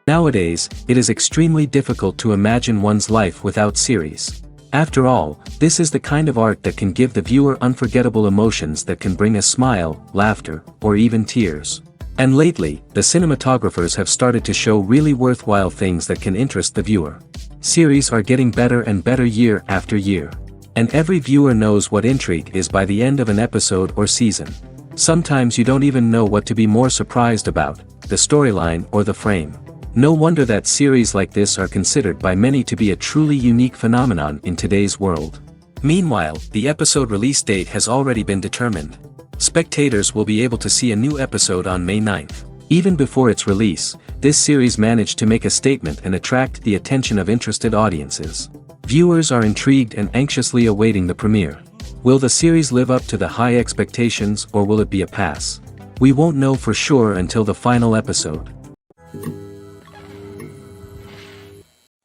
Nowadays, it is extremely difficult to imagine one's life without series. After all, this is the kind of art that can give the viewer unforgettable emotions that can bring a smile, laughter, or even tears. And lately, the cinematographers have started to show really worthwhile things that can interest the viewer. Series are getting better and better year after year. And every viewer knows what intrigue is by the end of an episode or season. Sometimes you don't even know what to be more surprised about, the storyline or the frame. No wonder that series like this are considered by many to be a truly unique phenomenon in today's world. Meanwhile, the episode release date has already been determined. Spectators will be able to see a new episode on May 9th. Even before its release, this series managed to make a statement and attract the attention of interested audiences. Viewers are intrigued and anxiously awaiting the premiere. Will the series live up to the high expectations or will it be a pass? We won't know for sure until the final episode.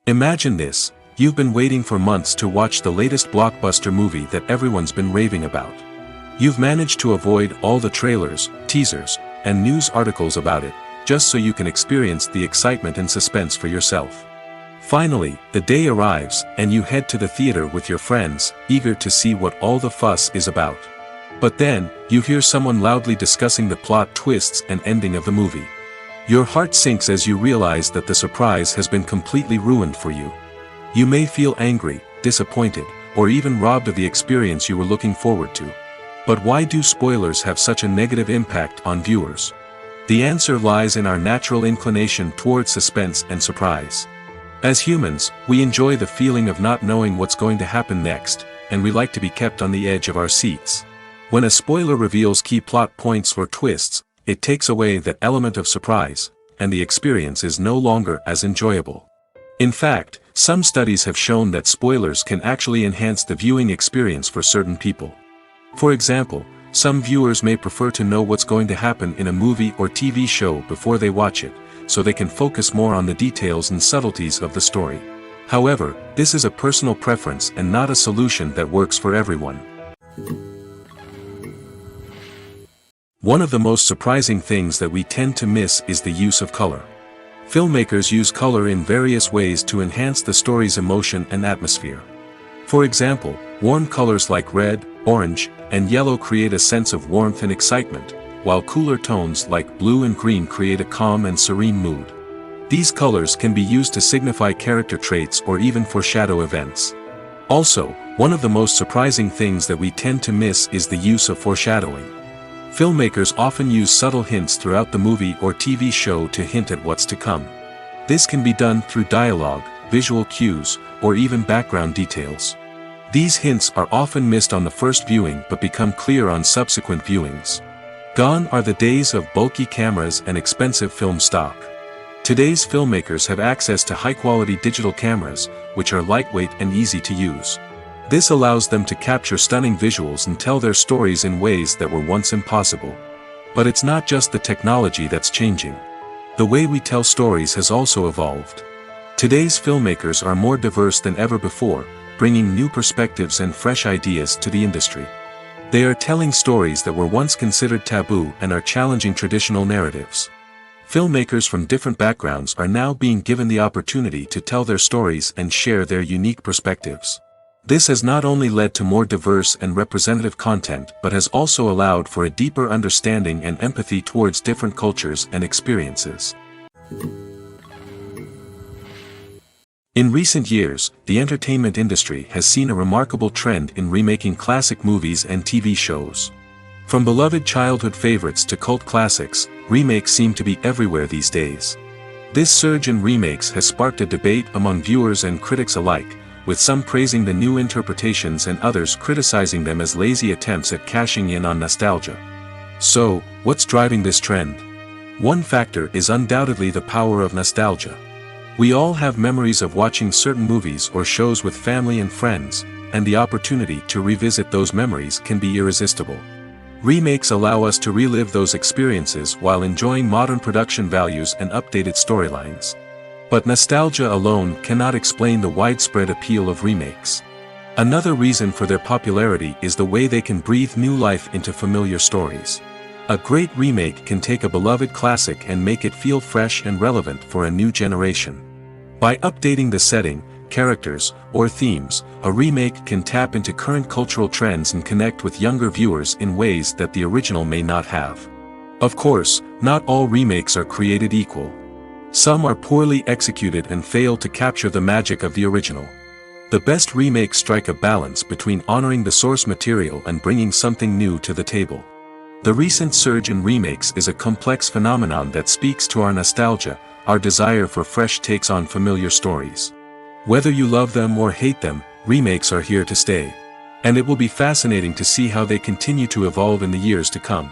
Imagine this, you've been waiting for months to watch the latest blockbuster movie that everyone's been raving about. You've managed to avoid all the trailers, teasers, and news articles about it, just so you can experience the excitement and suspense for yourself. Finally, the day arrives, and you head to the theater with your friends, eager to see what all the fuss is about. But then, you hear someone loudly discussing the plot twists and ending of the movie. Your heart sinks as you realize that the surprise has been completely ruined for you. You may feel angry, disappointed, or even robbed of the experience you were looking forward to. But why do spoilers have such a negative impact on viewers? The answer lies in our natural inclination towards suspense and surprise. As humans, we enjoy the feeling of not knowing what's going to happen next, and we like to be kept on the edge of our seats. When a spoiler reveals key plot points or twists, it takes away that element of surprise, and the experience is no longer as enjoyable. In fact, some studies have shown that spoilers can actually enhance the viewing experience for certain people. For example, some viewers may prefer to know what's going to happen in a movie or TV show before they watch it, so they can focus more on the details and subtleties of the story. However, this is a personal preference and not a solution that works for everyone. One of the most surprising things that we tend to miss is the use of color. Filmmakers use color in various ways to enhance the story's emotion and atmosphere. For example, warm colors like red, orange, and yellow create a sense of warmth and excitement, while cooler tones like blue and green create a calm and serene mood. These colors can be used to signify character traits or even foreshadow events. Also, one of the most surprising things that we tend to miss is the use of foreshadowing. Filmmakers often use subtle hints throughout the movie or TV show to hint at what's to come. This can be done through dialogue, visual cues, or even background details. These hints are often missed on the first viewing but become clear on subsequent viewings. Gone are the days of bulky cameras and expensive film stock. Today's filmmakers have access to high-quality digital cameras, which are lightweight and easy to use. This allows them to capture stunning visuals and tell their stories in ways that were once impossible. But it's not just the technology that's changing. The way we tell stories has also evolved. Today's filmmakers are more diverse than ever before, bringing new perspectives and fresh ideas to the industry. They are telling stories that were once considered taboo and are challenging traditional narratives. Filmmakers from different backgrounds are now being given the opportunity to tell their stories and share their unique perspectives. This has not only led to more diverse and representative content but has also allowed for a deeper understanding and empathy towards different cultures and experiences. In recent years, the entertainment industry has seen a remarkable trend in remaking classic movies and TV shows. From beloved childhood favorites to cult classics, remakes seem to be everywhere these days. This surge in remakes has sparked a debate among viewers and critics alike, with some praising the new interpretations and others criticizing them as lazy attempts at cashing in on nostalgia. So, what's driving this trend? One factor is undoubtedly the power of nostalgia. We all have memories of watching certain movies or shows with family and friends, and the opportunity to revisit those memories can be irresistible. Remakes allow us to relive those experiences while enjoying modern production values and updated storylines. But nostalgia alone cannot explain the widespread appeal of remakes. Another reason for their popularity is the way they can breathe new life into familiar stories. A great remake can take a beloved classic and make it feel fresh and relevant for a new generation. By updating the setting, characters, or themes, a remake can tap into current cultural trends and connect with younger viewers in ways that the original may not have. Of course, not all remakes are created equal. Some are poorly executed and fail to capture the magic of the original. The best remakes strike a balance between honoring the source material and bringing something new to the table. The recent surge in remakes is a complex phenomenon that speaks to our nostalgia, our desire for fresh takes on familiar stories. Whether you love them or hate them, remakes are here to stay. And it will be fascinating to see how they continue to evolve in the years to come.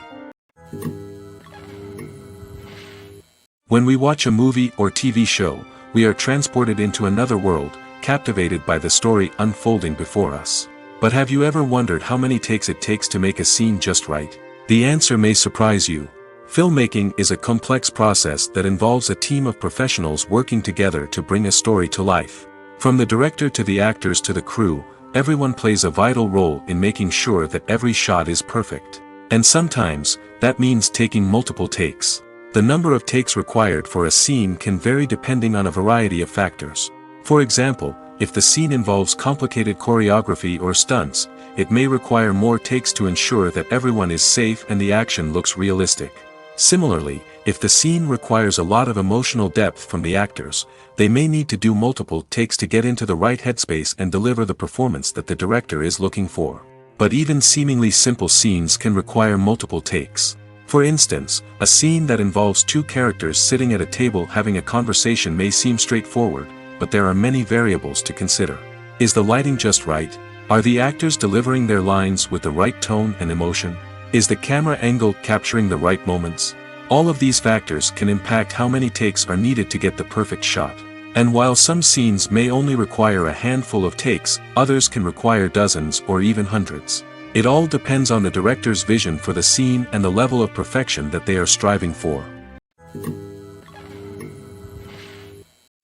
When we watch a movie or TV show, we are transported into another world, captivated by the story unfolding before us. But have you ever wondered how many takes it takes to make a scene just right? The answer may surprise you. Filmmaking is a complex process that involves a team of professionals working together to bring a story to life. From the director to the actors to the crew, everyone plays a vital role in making sure that every shot is perfect. And sometimes, that means taking multiple takes. The number of takes required for a scene can vary depending on a variety of factors. For example, if the scene involves complicated choreography or stunts, it may require more takes to ensure that everyone is safe and the action looks realistic. Similarly, if the scene requires a lot of emotional depth from the actors, they may need to do multiple takes to get into the right headspace and deliver the performance that the director is looking for. But even seemingly simple scenes can require multiple takes. For instance, a scene that involves two characters sitting at a table having a conversation may seem straightforward, but there are many variables to consider. Is the lighting just right? Are the actors delivering their lines with the right tone and emotion? Is the camera angle capturing the right moments? All of these factors can impact how many takes are needed to get the perfect shot. And while some scenes may only require a handful of takes, others can require dozens or even hundreds. It all depends on the director's vision for the scene and the level of perfection that they are striving for.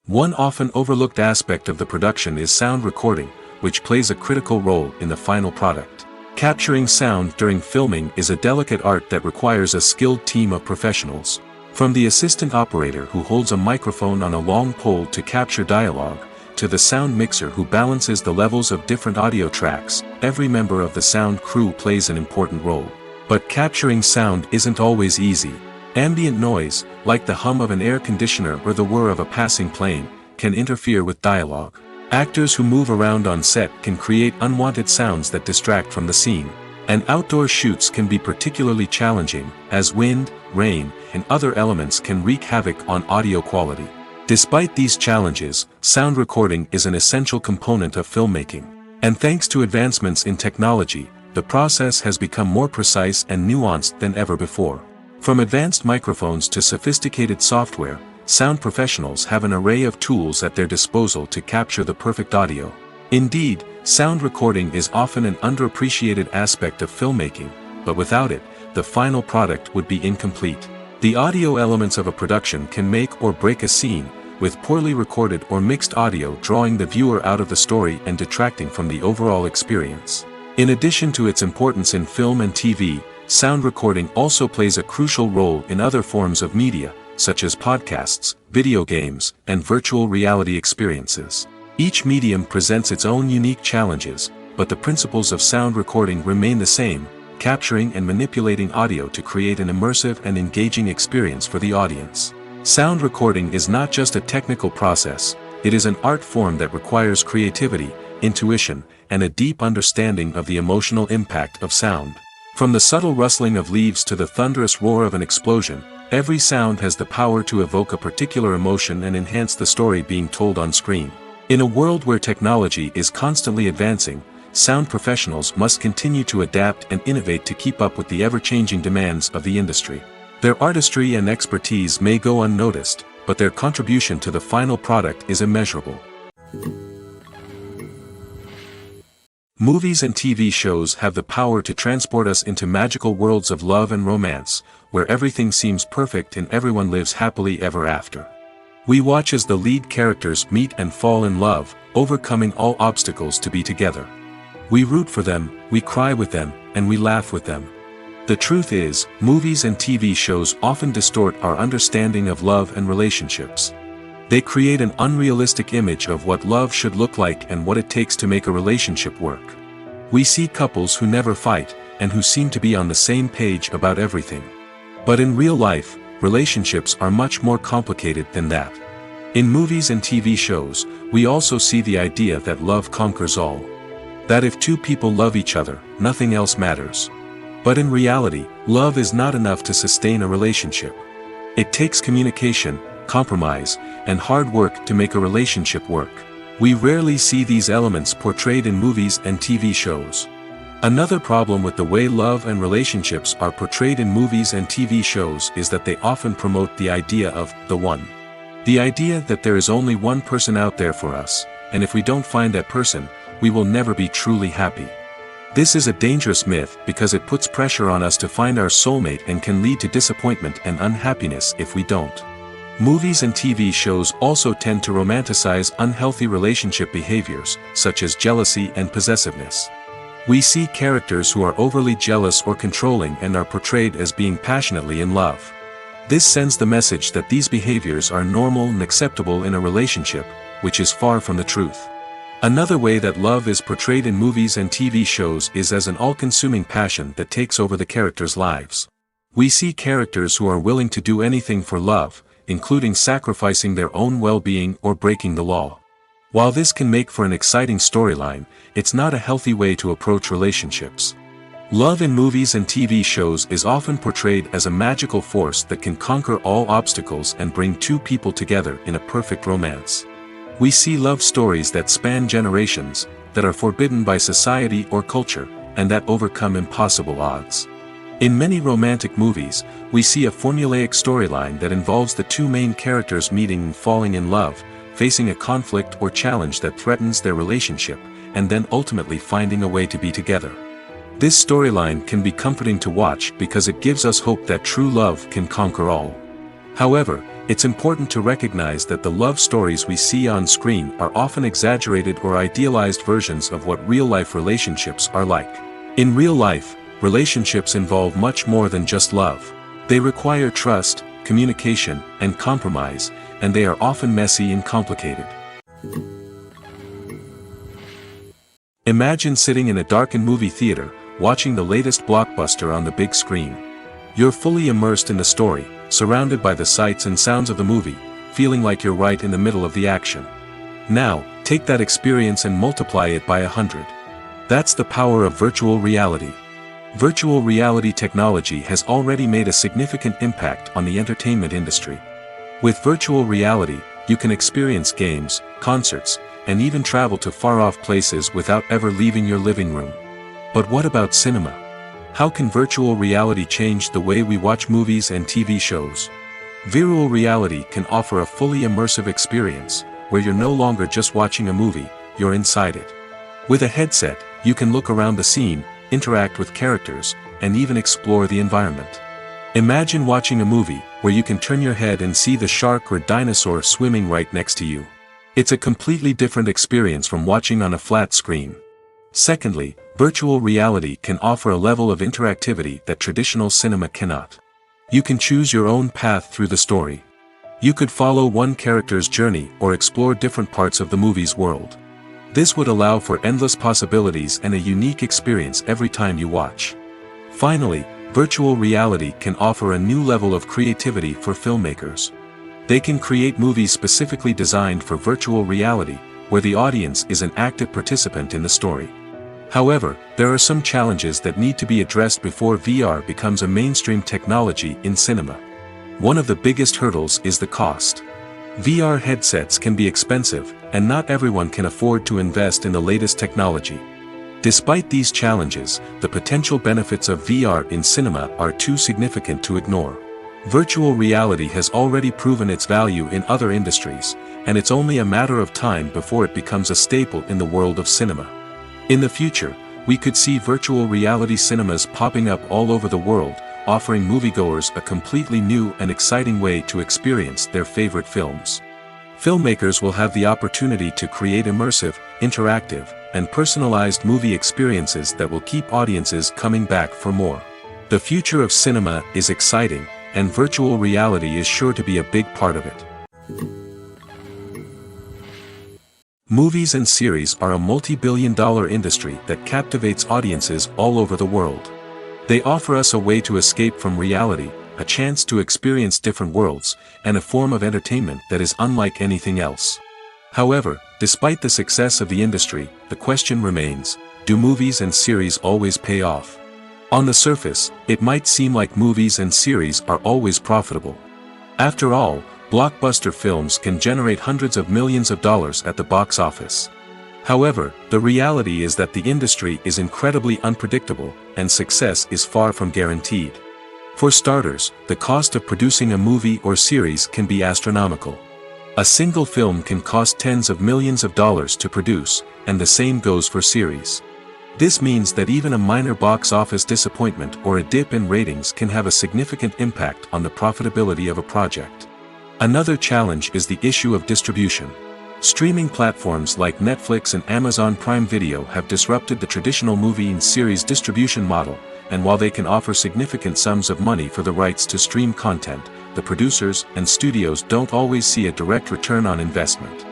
One often overlooked aspect of the production is sound recording, which plays a critical role in the final product. Capturing sound during filming is a delicate art that requires a skilled team of professionals. From the assistant operator who holds a microphone on a long pole to capture dialogue, to the sound mixer who balances the levels of different audio tracks, every member of the sound crew plays an important role. But capturing sound isn't always easy. Ambient noise, like the hum of an air conditioner or the whir of a passing plane, can interfere with dialogue. Actors who move around on set can create unwanted sounds that distract from the scene. And outdoor shoots can be particularly challenging, as wind, rain, and other elements can wreak havoc on audio quality. Despite these challenges, sound recording is an essential component of filmmaking. And thanks to advancements in technology, the process has become more precise and nuanced than ever before. From advanced microphones to sophisticated software, sound professionals have an array of tools at their disposal to capture the perfect audio. Indeed, sound recording is often an underappreciated aspect of filmmaking, but without it, the final product would be incomplete. The audio elements of a production can make or break a scene, with poorly recorded or mixed audio drawing the viewer out of the story and detracting from the overall experience. In addition to its importance in film and TV, sound recording also plays a crucial role in other forms of media, such as podcasts, video games, and virtual reality experiences. Each medium presents its own unique challenges, but the principles of sound recording remain the same: capturing and manipulating audio to create an immersive and engaging experience for the audience. Sound recording is not just a technical process, it is an art form that requires creativity, intuition, and a deep understanding of the emotional impact of sound. From the subtle rustling of leaves to the thunderous roar of an explosion, every sound has the power to evoke a particular emotion and enhance the story being told on screen. In a world where technology is constantly advancing, sound professionals must continue to adapt and innovate to keep up with the ever-changing demands of the industry. Their artistry and expertise may go unnoticed, but their contribution to the final product is immeasurable. Movies and TV shows have the power to transport us into magical worlds of love and romance, where everything seems perfect and everyone lives happily ever after. We watch as the lead characters meet and fall in love, overcoming all obstacles to be together. We root for them, we cry with them, and we laugh with them. The truth is, movies and TV shows often distort our understanding of love and relationships. They create an unrealistic image of what love should look like and what it takes to make a relationship work. We see couples who never fight, and who seem to be on the same page about everything. But in real life, relationships are much more complicated than that. In movies and TV shows, we also see the idea that love conquers all. That if two people love each other, nothing else matters. But in reality, love is not enough to sustain a relationship. It takes communication, compromise, and hard work to make a relationship work. We rarely see these elements portrayed in movies and TV shows. Another problem with the way love and relationships are portrayed in movies and TV shows is that they often promote the idea of the one. The idea that there is only one person out there for us, and if we don't find that person, we will never be truly happy. This is a dangerous myth because it puts pressure on us to find our soulmate and can lead to disappointment and unhappiness if we don't. Movies and TV shows also tend to romanticize unhealthy relationship behaviors, such as jealousy and possessiveness. We see characters who are overly jealous or controlling and are portrayed as being passionately in love. This sends the message that these behaviors are normal and acceptable in a relationship, which is far from the truth. Another way that love is portrayed in movies and TV shows is as an all-consuming passion that takes over the characters' lives. We see characters who are willing to do anything for love, including sacrificing their own well-being or breaking the law. While this can make for an exciting storyline, it's not a healthy way to approach relationships. Love in movies and TV shows is often portrayed as a magical force that can conquer all obstacles and bring two people together in a perfect romance. We see love stories that span generations, that are forbidden by society or culture, and that overcome impossible odds. In many romantic movies, we see a formulaic storyline that involves the two main characters meeting and falling in love, facing a conflict or challenge that threatens their relationship, and then ultimately finding a way to be together. This storyline can be comforting to watch because it gives us hope that true love can conquer all. However, it's important to recognize that the love stories we see on screen are often exaggerated or idealized versions of what real-life relationships are like. In real life, relationships involve much more than just love. They require trust, communication, and compromise, and they are often messy and complicated. Imagine sitting in a darkened movie theater, watching the latest blockbuster on the big screen. You're fully immersed in the story, surrounded by the sights and sounds of the movie, feeling like you're right in the middle of the action. Now, take that experience and multiply it by 100. That's the power of virtual reality. Virtual reality technology has already made a significant impact on the entertainment industry. With virtual reality, you can experience games, concerts, and even travel to far-off places without ever leaving your living room. But what about cinema? How can virtual reality change the way we watch movies and TV shows? Virtual reality can offer a fully immersive experience, where you're no longer just watching a movie, you're inside it. With a headset, you can look around the scene, interact with characters, and even explore the environment. Imagine watching a movie where you can turn your head and see the shark or dinosaur swimming right next to you. It's a completely different experience from watching on a flat screen. Secondly, virtual reality can offer a level of interactivity that traditional cinema cannot. You can choose your own path through the story. You could follow one character's journey or explore different parts of the movie's world. This would allow for endless possibilities and a unique experience every time you watch. Finally, virtual reality can offer a new level of creativity for filmmakers. They can create movies specifically designed for virtual reality, where the audience is an active participant in the story. However, there are some challenges that need to be addressed before VR becomes a mainstream technology in cinema. One of the biggest hurdles is the cost. VR headsets can be expensive, and not everyone can afford to invest in the latest technology. Despite these challenges, the potential benefits of VR in cinema are too significant to ignore. Virtual reality has already proven its value in other industries, and it's only a matter of time before it becomes a staple in the world of cinema. In the future, we could see virtual reality cinemas popping up all over the world, offering moviegoers a completely new and exciting way to experience their favorite films. Filmmakers will have the opportunity to create immersive, interactive, and personalized movie experiences that will keep audiences coming back for more. The future of cinema is exciting, and virtual reality is sure to be a big part of it. Movies and series are a multi-billion-dollar industry that captivates audiences all over the world. They offer us a way to escape from reality, a chance to experience different worlds, and a form of entertainment that is unlike anything else. However, despite the success of the industry, the question remains, do movies and series always pay off? On the surface, it might seem like movies and series are always profitable. After all, blockbuster films can generate hundreds of millions of dollars at the box office. However, the reality is that the industry is incredibly unpredictable, and success is far from guaranteed. For starters, the cost of producing a movie or series can be astronomical. A single film can cost tens of millions of dollars to produce, and the same goes for series. This means that even a minor box office disappointment or a dip in ratings can have a significant impact on the profitability of a project. Another challenge is the issue of distribution. Streaming platforms like Netflix and Amazon Prime Video have disrupted the traditional movie and series distribution model, and while they can offer significant sums of money for the rights to stream content, the producers and studios don't always see a direct return on investment.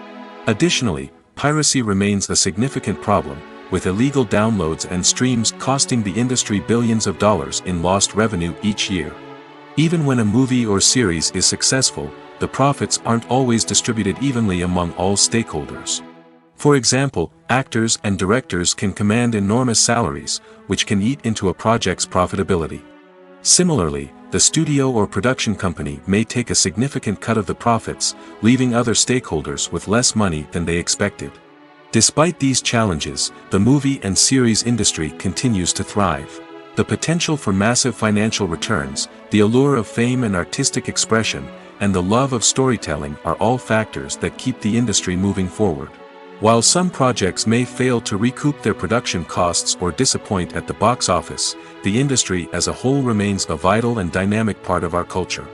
Additionally, piracy remains a significant problem, with illegal downloads and streams costing the industry billions of dollars in lost revenue each year. Even when a movie or series is successful, the profits aren't always distributed evenly among all stakeholders. For example, actors and directors can command enormous salaries, which can eat into a project's profitability. Similarly, the studio or production company may take a significant cut of the profits, leaving other stakeholders with less money than they expected. Despite these challenges, the movie and series industry continues to thrive. The potential for massive financial returns, the allure of fame and artistic expression, and the love of storytelling are all factors that keep the industry moving forward. While some projects may fail to recoup their production costs or disappoint at the box office, the industry as a whole remains a vital and dynamic part of our culture.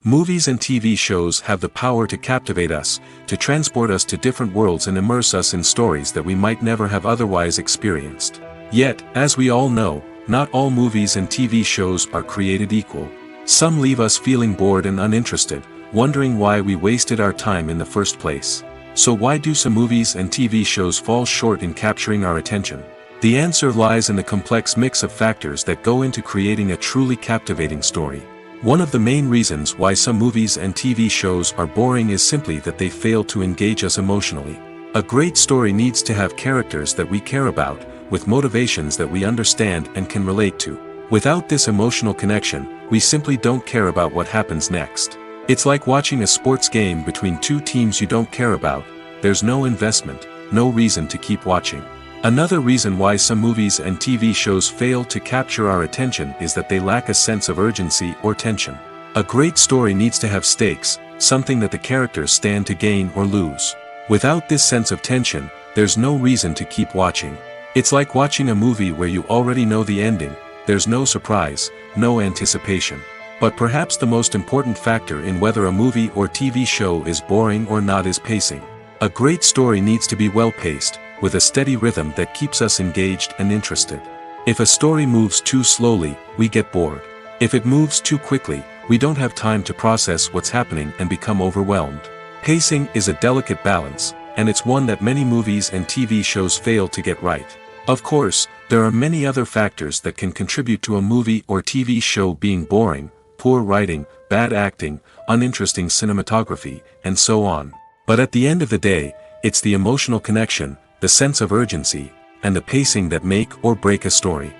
Movies and TV shows have the power to captivate us, to transport us to different worlds and immerse us in stories that we might never have otherwise experienced. Yet, as we all know, not all movies and TV shows are created equal. Some leave us feeling bored and uninterested, wondering why we wasted our time in the first place. So why do some movies and TV shows fall short in capturing our attention? The answer lies in the complex mix of factors that go into creating a truly captivating story. One of the main reasons why some movies and TV shows are boring is simply that they fail to engage us emotionally. A great story needs to have characters that we care about, with motivations that we understand and can relate to. Without this emotional connection, we simply don't care about what happens next. It's like watching a sports game between two teams you don't care about. There's no investment, no reason to keep watching. Another reason why some movies and TV shows fail to capture our attention is that they lack a sense of urgency or tension. A great story needs to have stakes, something that the characters stand to gain or lose. Without this sense of tension, there's no reason to keep watching. It's like watching a movie where you already know the ending. There's no surprise, no anticipation. But perhaps the most important factor in whether a movie or TV show is boring or not is pacing. A great story needs to be well-paced, with a steady rhythm that keeps us engaged and interested. If a story moves too slowly, we get bored. If it moves too quickly, we don't have time to process what's happening and become overwhelmed. Pacing is a delicate balance, and it's one that many movies and TV shows fail to get right. Of course, there are many other factors that can contribute to a movie or TV show being boring: poor writing, bad acting, uninteresting cinematography, and so on. But at the end of the day, it's the emotional connection, the sense of urgency, and the pacing that make or break a story.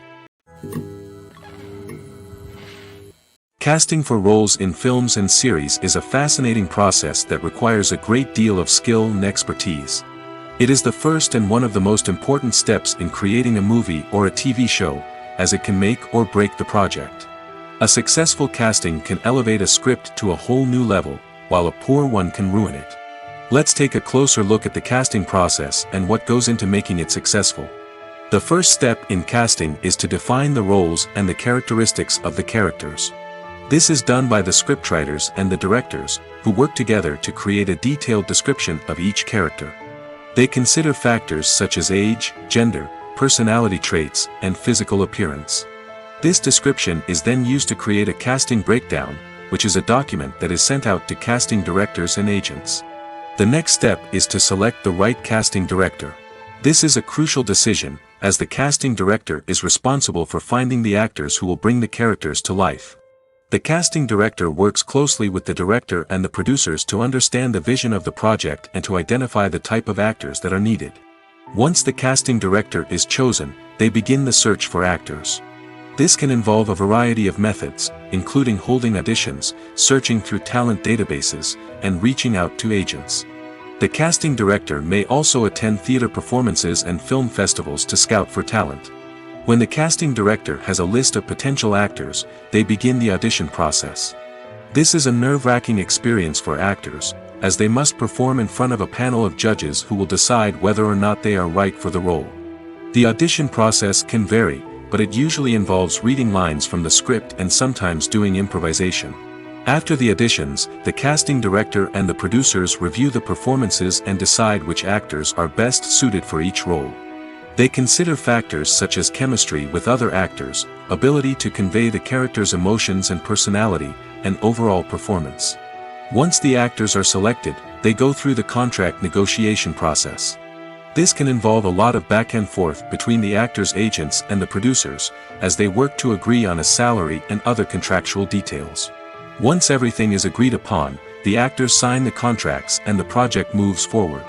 Casting for roles in films and series is a fascinating process that requires a great deal of skill and expertise. It is the first and one of the most important steps in creating a movie or a TV show, as it can make or break the project. A successful casting can elevate a script to a whole new level, while a poor one can ruin it. Let's take a closer look at the casting process and what goes into making it successful. The first step in casting is to define the roles and the characteristics of the characters. This is done by the scriptwriters and the directors, who work together to create a detailed description of each character. They consider factors such as age, gender, personality traits, and physical appearance. This description is then used to create a casting breakdown, which is a document that is sent out to casting directors and agents. The next step is to select the right casting director. This is a crucial decision, as the casting director is responsible for finding the actors who will bring the characters to life. The casting director works closely with the director and the producers to understand the vision of the project and to identify the type of actors that are needed. Once the casting director is chosen, they begin the search for actors. This can involve a variety of methods, including holding auditions, searching through talent databases, and reaching out to agents. The casting director may also attend theater performances and film festivals to scout for talent. When the casting director has a list of potential actors, they begin the audition process. This is a nerve-wracking experience for actors, as they must perform in front of a panel of judges who will decide whether or not they are right for the role. The audition process can vary, but it usually involves reading lines from the script and sometimes doing improvisation. After the auditions, the casting director and the producers review the performances and decide which actors are best suited for each role. They consider factors such as chemistry with other actors, ability to convey the character's emotions and personality, and overall performance. Once the actors are selected, they go through the contract negotiation process. This can involve a lot of back and forth between the actors' agents and the producers, as they work to agree on a salary and other contractual details. Once everything is agreed upon, the actors sign the contracts and the project moves forward.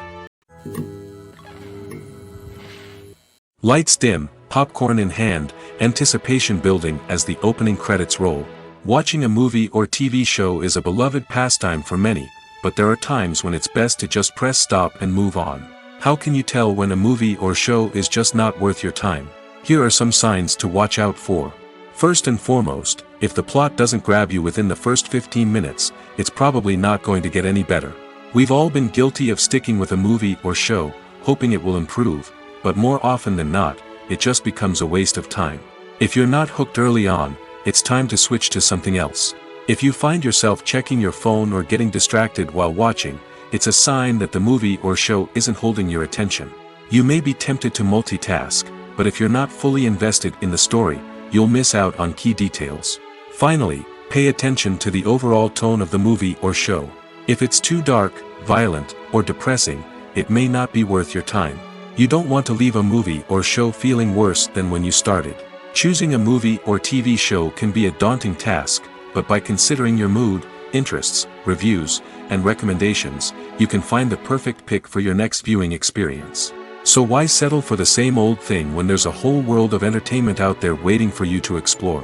Lights dim, popcorn in hand, anticipation building as the opening credits roll. Watching a movie or TV show is a beloved pastime for many, but there are times when it's best to just press stop and move on. How can you tell when a movie or show is just not worth your time? Here are some signs to watch out for. First and foremost, if the plot doesn't grab you within the first 15 minutes, it's probably not going to get any better. We've all been guilty of sticking with a movie or show, hoping it will improve, but more often than not, it just becomes a waste of time. If you're not hooked early on, it's time to switch to something else. If you find yourself checking your phone or getting distracted while watching, it's a sign that the movie or show isn't holding your attention. You may be tempted to multitask, but if you're not fully invested in the story, you'll miss out on key details. Finally, pay attention to the overall tone of the movie or show. If it's too dark, violent, or depressing, it may not be worth your time. You don't want to leave a movie or show feeling worse than when you started. Choosing a movie or TV show can be a daunting task, but by considering your mood, interests, reviews, and recommendations, you can find the perfect pick for your next viewing experience. So why settle for the same old thing when there's a whole world of entertainment out there waiting for you to explore?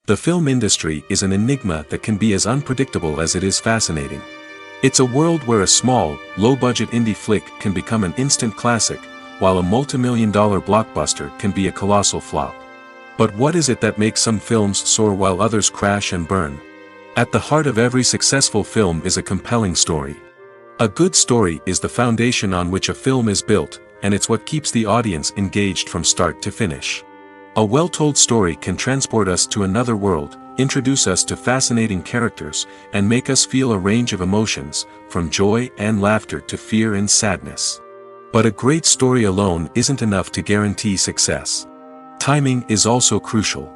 The film industry is an enigma that can be as unpredictable as it is fascinating. It's a world where a small, low-budget indie flick can become an instant classic, while a multi-million-dollar blockbuster can be a colossal flop. But what is it that makes some films soar while others crash and burn? At the heart of every successful film is a compelling story. A good story is the foundation on which a film is built, and it's what keeps the audience engaged from start to finish. A well-told story can transport us to another world, introduce us to fascinating characters, and make us feel a range of emotions, from joy and laughter to fear and sadness. But a great story alone isn't enough to guarantee success. Timing is also crucial.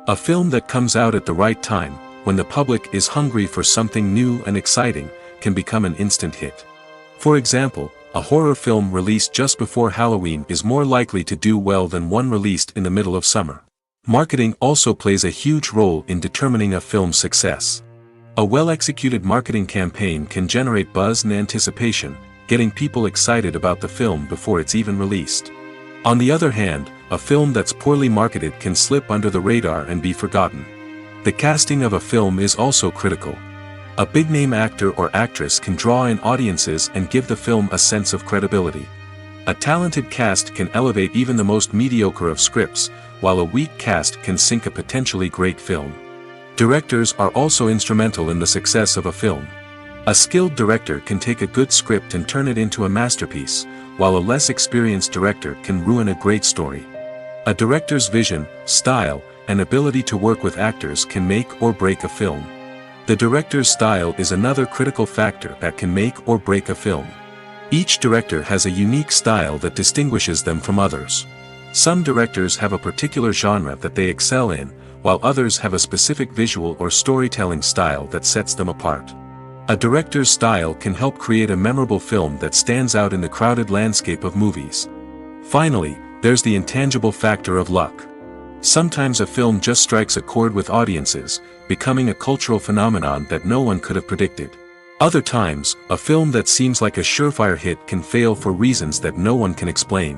A film that comes out at the right time, when the public is hungry for something new and exciting, can become an instant hit. For example, a horror film released just before Halloween is more likely to do well than one released in the middle of summer. Marketing also plays a huge role in determining a film's success. A well-executed marketing campaign can generate buzz and anticipation, getting people excited about the film before it's even released. On the other hand, a film that's poorly marketed can slip under the radar and be forgotten. The casting of a film is also critical. A big-name actor or actress can draw in audiences and give the film a sense of credibility. A talented cast can elevate even the most mediocre of scripts, while a weak cast can sink a potentially great film. Directors are also instrumental in the success of a film. A skilled director can take a good script and turn it into a masterpiece, while a less experienced director can ruin a great story. A director's vision, style, and ability to work with actors can make or break a film. The director's style is another critical factor that can make or break a film. Each director has a unique style that distinguishes them from others. Some directors have a particular genre that they excel in, while others have a specific visual or storytelling style that sets them apart. A director's style can help create a memorable film that stands out in the crowded landscape of movies. Finally, there's the intangible factor of luck. Sometimes a film just strikes a chord with audiences, becoming a cultural phenomenon that no one could have predicted. Other times, a film that seems like a surefire hit can fail for reasons that no one can explain.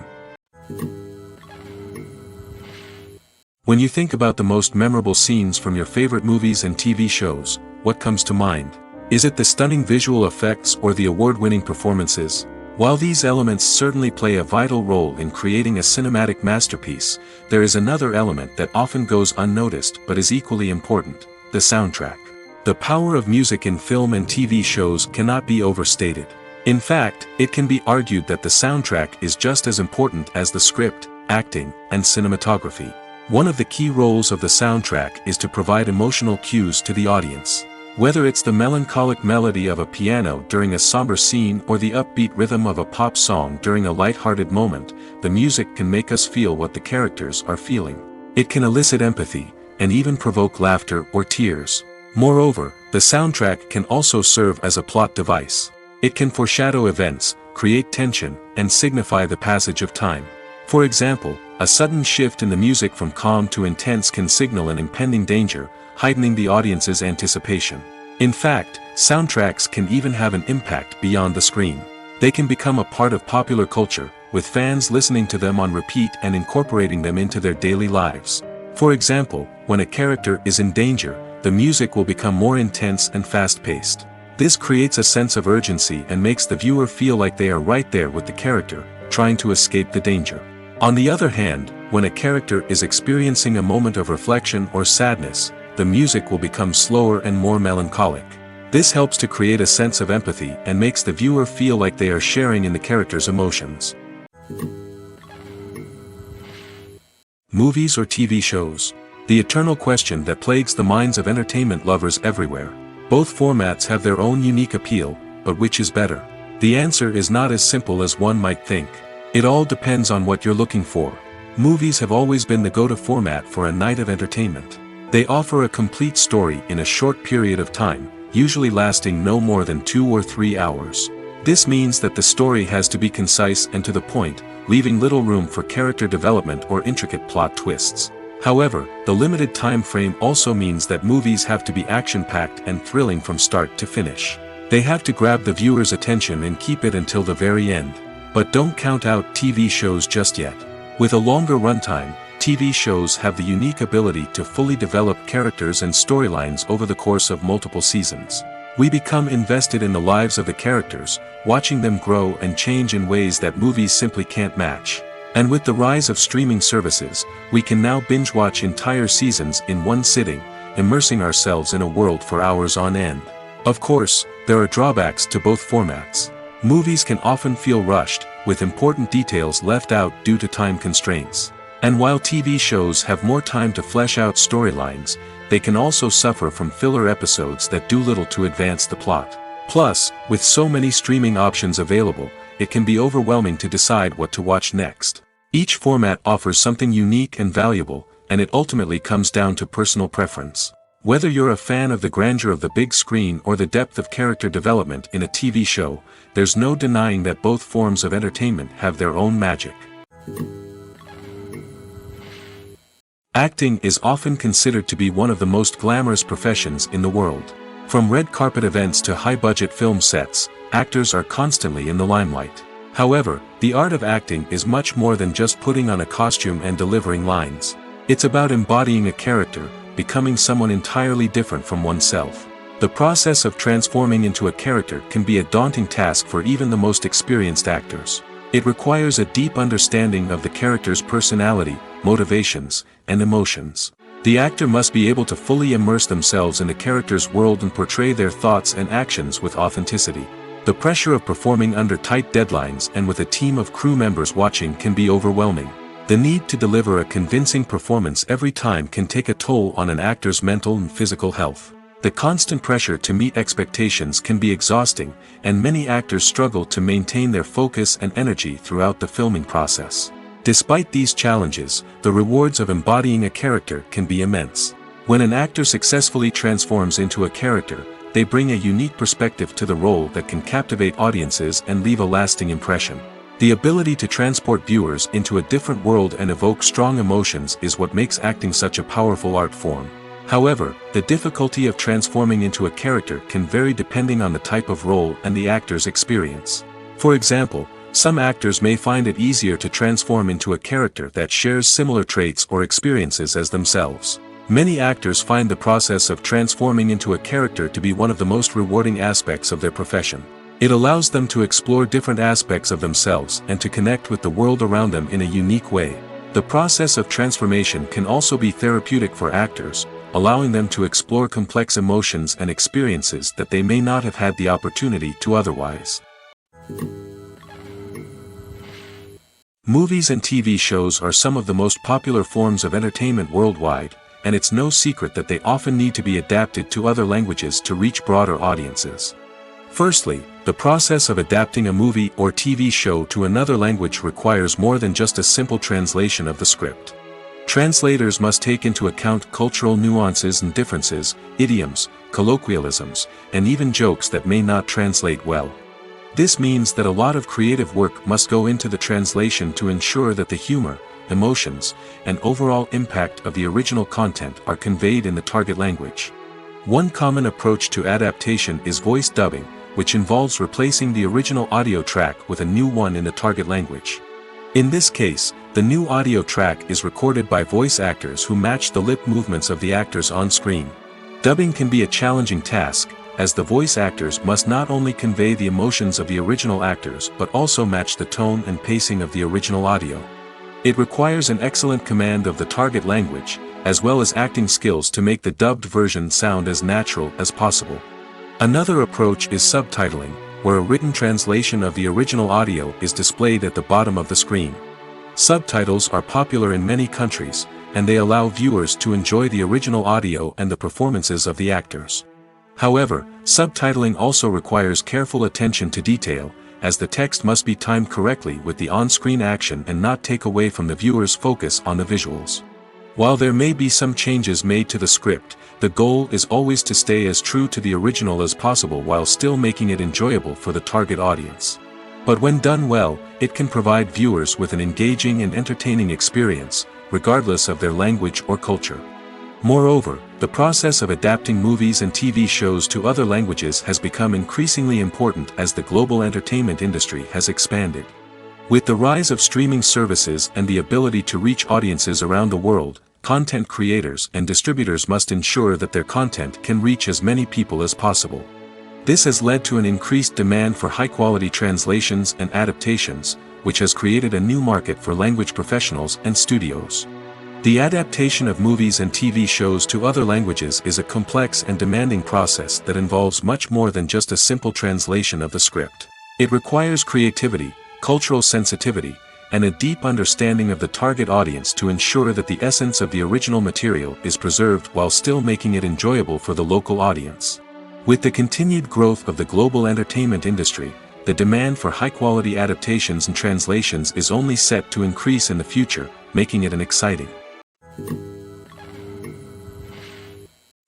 When you think about the most memorable scenes from your favorite movies and TV shows, what comes to mind? Is it the stunning visual effects or the award-winning performances? While these elements certainly play a vital role in creating a cinematic masterpiece, there is another element that often goes unnoticed but is equally important: the soundtrack. The power of music in film and TV shows cannot be overstated. In fact, it can be argued that the soundtrack is just as important as the script, acting, and cinematography. One of the key roles of the soundtrack is to provide emotional cues to the audience. Whether it's the melancholic melody of a piano during a somber scene or the upbeat rhythm of a pop song during a light-hearted moment, the music can make us feel what the characters are feeling. It can elicit empathy, and even provoke laughter or tears. Moreover, the soundtrack can also serve as a plot device. It can foreshadow events, create tension, and signify the passage of time. For example, a sudden shift in the music from calm to intense can signal an impending danger, heightening the audience's anticipation. In fact, soundtracks can even have an impact beyond the screen. They can become a part of popular culture, with fans listening to them on repeat and incorporating them into their daily lives. For example, when a character is in danger, the music will become more intense and fast-paced. This creates a sense of urgency and makes the viewer feel like they are right there with the character, trying to escape the danger. On the other hand, when a character is experiencing a moment of reflection or sadness, the music will become slower and more melancholic. This helps to create a sense of empathy and makes the viewer feel like they are sharing in the character's emotions. Movies or TV shows? The eternal question that plagues the minds of entertainment lovers everywhere. Both formats have their own unique appeal, but which is better? The answer is not as simple as one might think. It all depends on what you're looking for. Movies have always been the go-to format for a night of entertainment. They offer a complete story in a short period of time, usually lasting no more than 2 or 3 hours. This means that the story has to be concise and to the point, leaving little room for character development or intricate plot twists. However, the limited time frame also means that movies have to be action-packed and thrilling from start to finish. They have to grab the viewer's attention and keep it until the very end. But don't count out TV shows just yet. With a longer runtime, TV shows have the unique ability to fully develop characters and storylines over the course of multiple seasons. We become invested in the lives of the characters, watching them grow and change in ways that movies simply can't match. And with the rise of streaming services, we can now binge-watch entire seasons in one sitting, immersing ourselves in a world for hours on end. Of course, there are drawbacks to both formats. Movies can often feel rushed, with important details left out due to time constraints. And while TV shows have more time to flesh out storylines, they can also suffer from filler episodes that do little to advance the plot. Plus, with so many streaming options available, it can be overwhelming to decide what to watch next. Each format offers something unique and valuable, and it ultimately comes down to personal preference. Whether you're a fan of the grandeur of the big screen or the depth of character development in a TV show, there's no denying that both forms of entertainment have their own magic. Acting is often considered to be one of the most glamorous professions in the world. From red carpet events to high-budget film sets, actors are constantly in the limelight. However, the art of acting is much more than just putting on a costume and delivering lines. It's about embodying a character, becoming someone entirely different from oneself. The process of transforming into a character can be a daunting task for even the most experienced actors. It requires a deep understanding of the character's personality, motivations, and emotions. The actor must be able to fully immerse themselves in the character's world and portray their thoughts and actions with authenticity. The pressure of performing under tight deadlines and with a team of crew members watching can be overwhelming. The need to deliver a convincing performance every time can take a toll on an actor's mental and physical health. The constant pressure to meet expectations can be exhausting, and many actors struggle to maintain their focus and energy throughout the filming process. Despite these challenges, the rewards of embodying a character can be immense. When an actor successfully transforms into a character, they bring a unique perspective to the role that can captivate audiences and leave a lasting impression. The ability to transport viewers into a different world and evoke strong emotions is what makes acting such a powerful art form. However, the difficulty of transforming into a character can vary depending on the type of role and the actor's experience. For example, some actors may find it easier to transform into a character that shares similar traits or experiences as themselves. Many actors find the process of transforming into a character to be one of the most rewarding aspects of their profession. It allows them to explore different aspects of themselves and to connect with the world around them in a unique way. The process of transformation can also be therapeutic for actors, allowing them to explore complex emotions and experiences that they may not have had the opportunity to otherwise. Movies and TV shows are some of the most popular forms of entertainment worldwide, and it's no secret that they often need to be adapted to other languages to reach broader audiences. Firstly, the process of adapting a movie or TV show to another language requires more than just a simple translation of the script. Translators must take into account cultural nuances and differences, idioms, colloquialisms, and even jokes that may not translate well. This means that a lot of creative work must go into the translation to ensure that the humor, emotions, and overall impact of the original content are conveyed in the target language. One common approach to adaptation is voice dubbing, which involves replacing the original audio track with a new one in the target language. In this case, the new audio track is recorded by voice actors who match the lip movements of the actors on screen. Dubbing can be a challenging task, as the voice actors must not only convey the emotions of the original actors but also match the tone and pacing of the original audio. It requires an excellent command of the target language, as well as acting skills to make the dubbed version sound as natural as possible. Another approach is subtitling, where a written translation of the original audio is displayed at the bottom of the screen. Subtitles are popular in many countries, and they allow viewers to enjoy the original audio and the performances of the actors. However, subtitling also requires careful attention to detail, as the text must be timed correctly with the on-screen action and not take away from the viewer's focus on the visuals. While there may be some changes made to the script, the goal is always to stay as true to the original as possible while still making it enjoyable for the target audience. But when done well, it can provide viewers with an engaging and entertaining experience, regardless of their language or culture. Moreover, the process of adapting movies and TV shows to other languages has become increasingly important as the global entertainment industry has expanded. With the rise of streaming services and the ability to reach audiences around the world, content creators and distributors must ensure that their content can reach as many people as possible. This has led to an increased demand for high-quality translations and adaptations, which has created a new market for language professionals and studios. The adaptation of movies and TV shows to other languages is a complex and demanding process that involves much more than just a simple translation of the script. It requires creativity, cultural sensitivity, and a deep understanding of the target audience to ensure that the essence of the original material is preserved while still making it enjoyable for the local audience. With the continued growth of the global entertainment industry, the demand for high-quality adaptations and translations is only set to increase in the future, making it an exciting.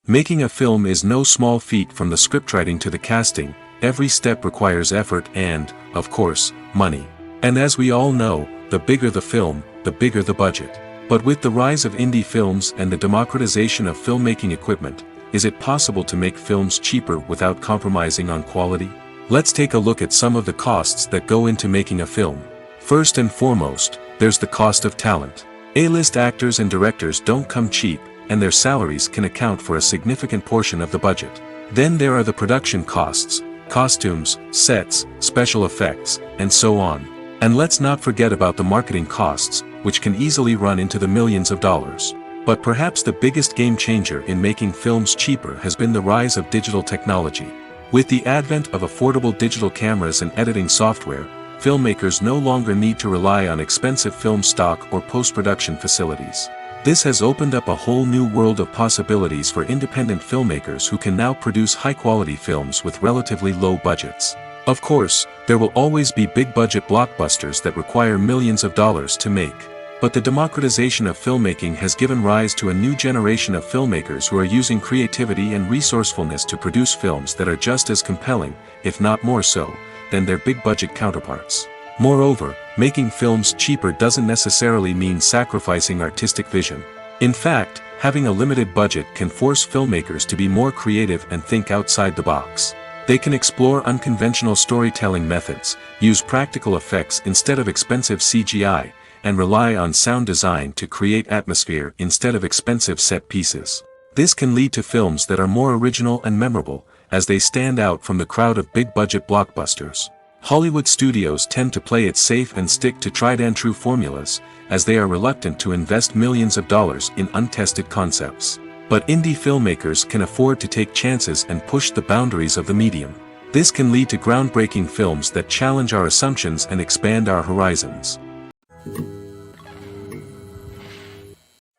Making a film is no small feat. From the scriptwriting to the casting, every step requires effort and, of course, money. And as we all know, the bigger the film, the bigger the budget. But with the rise of indie films and the democratization of filmmaking equipment, is it possible to make films cheaper without compromising on quality? Let's take a look at some of the costs that go into making a film. First and foremost, there's the cost of talent. A-list actors and directors don't come cheap, and their salaries can account for a significant portion of the budget. Then there are the production costs, costumes, sets, special effects, and so on. And let's not forget about the marketing costs, which can easily run into the millions of dollars. But perhaps the biggest game changer in making films cheaper has been the rise of digital technology. With the advent of affordable digital cameras and editing software, filmmakers no longer need to rely on expensive film stock or post-production facilities. This has opened up a whole new world of possibilities for independent filmmakers who can now produce high-quality films with relatively low budgets. Of course, there will always be big-budget blockbusters that require millions of dollars to make. But the democratization of filmmaking has given rise to a new generation of filmmakers who are using creativity and resourcefulness to produce films that are just as compelling, if not more so, than their big-budget counterparts. Moreover, making films cheaper doesn't necessarily mean sacrificing artistic vision. In fact, having a limited budget can force filmmakers to be more creative and think outside the box. They can explore unconventional storytelling methods, use practical effects instead of expensive CGI, and rely on sound design to create atmosphere instead of expensive set pieces. This can lead to films that are more original and memorable, as they stand out from the crowd of big-budget blockbusters. Hollywood studios tend to play it safe and stick to tried-and-true formulas, as they are reluctant to invest millions of dollars in untested concepts. But indie filmmakers can afford to take chances and push the boundaries of the medium. This can lead to groundbreaking films that challenge our assumptions and expand our horizons.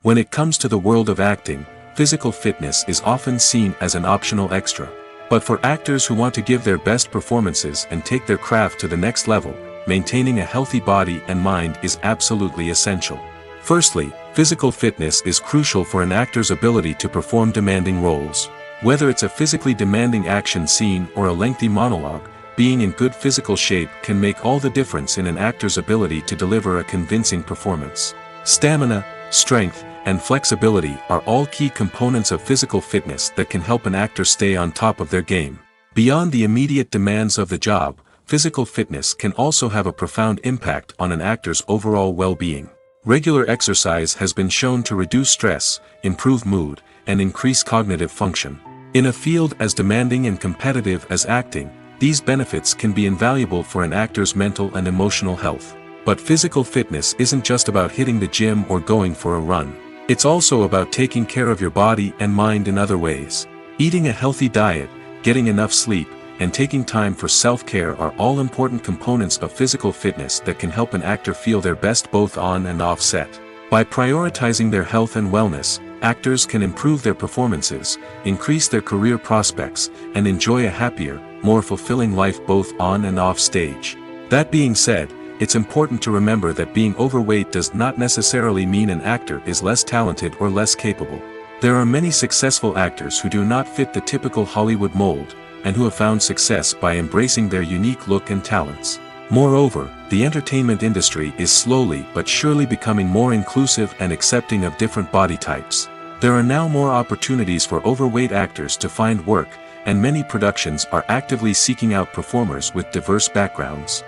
When it comes to the world of acting, physical fitness is often seen as an optional extra. But for actors who want to give their best performances and take their craft to the next level, maintaining a healthy body and mind is absolutely essential. Firstly, physical fitness is crucial for an actor's ability to perform demanding roles. Whether it's a physically demanding action scene or a lengthy monologue, being in good physical shape can make all the difference in an actor's ability to deliver a convincing performance. Stamina, strength, and flexibility are all key components of physical fitness that can help an actor stay on top of their game. Beyond the immediate demands of the job, physical fitness can also have a profound impact on an actor's overall well-being. Regular exercise has been shown to reduce stress, improve mood, and increase cognitive function. In a field as demanding and competitive as acting, these benefits can be invaluable for an actor's mental and emotional health. But physical fitness isn't just about hitting the gym or going for a run. It's also about taking care of your body and mind in other ways. Eating a healthy diet, getting enough sleep, and taking time for self-care are all important components of physical fitness that can help an actor feel their best both on and off set. By prioritizing their health and wellness, actors can improve their performances, increase their career prospects, and enjoy a happier, more fulfilling life both on and off stage. That being said, it's important to remember that being overweight does not necessarily mean an actor is less talented or less capable. There are many successful actors who do not fit the typical Hollywood mold, and who have found success by embracing their unique look and talents. Moreover, the entertainment industry is slowly but surely becoming more inclusive and accepting of different body types. There are now more opportunities for overweight actors to find work, and many productions are actively seeking out performers with diverse backgrounds.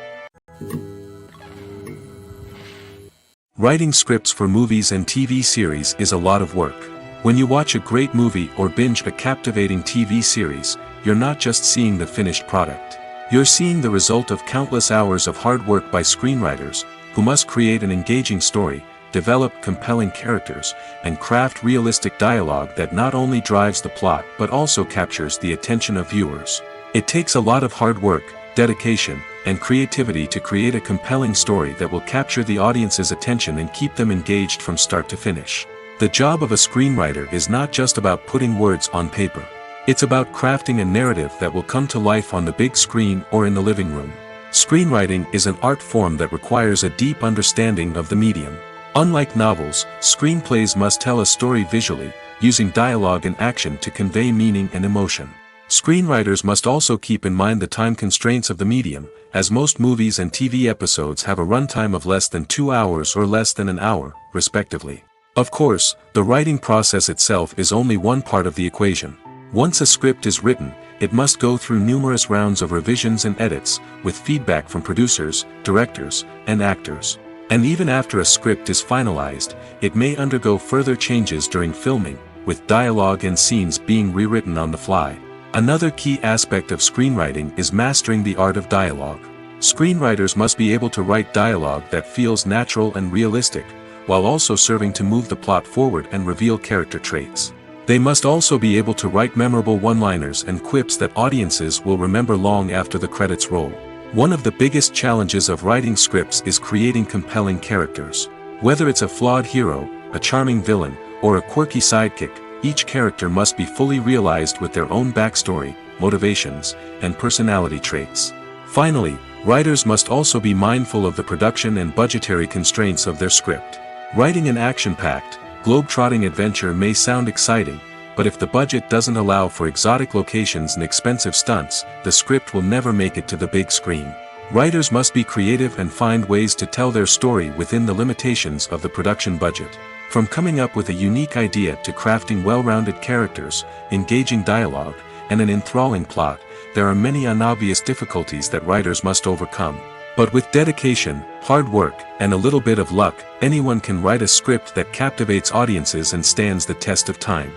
Writing scripts for movies and TV series is a lot of work. When you watch a great movie or binge a captivating TV series, you're not just seeing the finished product. You're seeing the result of countless hours of hard work by screenwriters, who must create an engaging story, develop compelling characters, and craft realistic dialogue that not only drives the plot but also captures the attention of viewers. It takes a lot of hard work, dedication, and creativity to create a compelling story that will capture the audience's attention and keep them engaged from start to finish. The job of a screenwriter is not just about putting words on paper. It's about crafting a narrative that will come to life on the big screen or in the living room. Screenwriting is an art form that requires a deep understanding of the medium. Unlike novels, screenplays must tell a story visually, using dialogue and action to convey meaning and emotion. Screenwriters must also keep in mind the time constraints of the medium, as most movies and TV episodes have a runtime of less than 2 hours or less than an hour, respectively. Of course, the writing process itself is only one part of the equation. Once a script is written, it must go through numerous rounds of revisions and edits, with feedback from producers, directors, and actors. And even after a script is finalized, it may undergo further changes during filming, with dialogue and scenes being rewritten on the fly. Another key aspect of screenwriting is mastering the art of dialogue. Screenwriters must be able to write dialogue that feels natural and realistic, while also serving to move the plot forward and reveal character traits. They must also be able to write memorable one-liners and quips that audiences will remember long after the credits roll. One of the biggest challenges of writing scripts is creating compelling characters. Whether it's a flawed hero, a charming villain, or a quirky sidekick, each character must be fully realized with their own backstory, motivations, and personality traits. Finally, writers must also be mindful of the production and budgetary constraints of their script. Writing an action-packed, globe-trotting adventure may sound exciting, but if the budget doesn't allow for exotic locations and expensive stunts, the script will never make it to the big screen. Writers must be creative and find ways to tell their story within the limitations of the production budget. From coming up with a unique idea to crafting well-rounded characters, engaging dialogue, and an enthralling plot, there are many unobvious difficulties that writers must overcome. But with dedication, hard work, and a little bit of luck, anyone can write a script that captivates audiences and stands the test of time.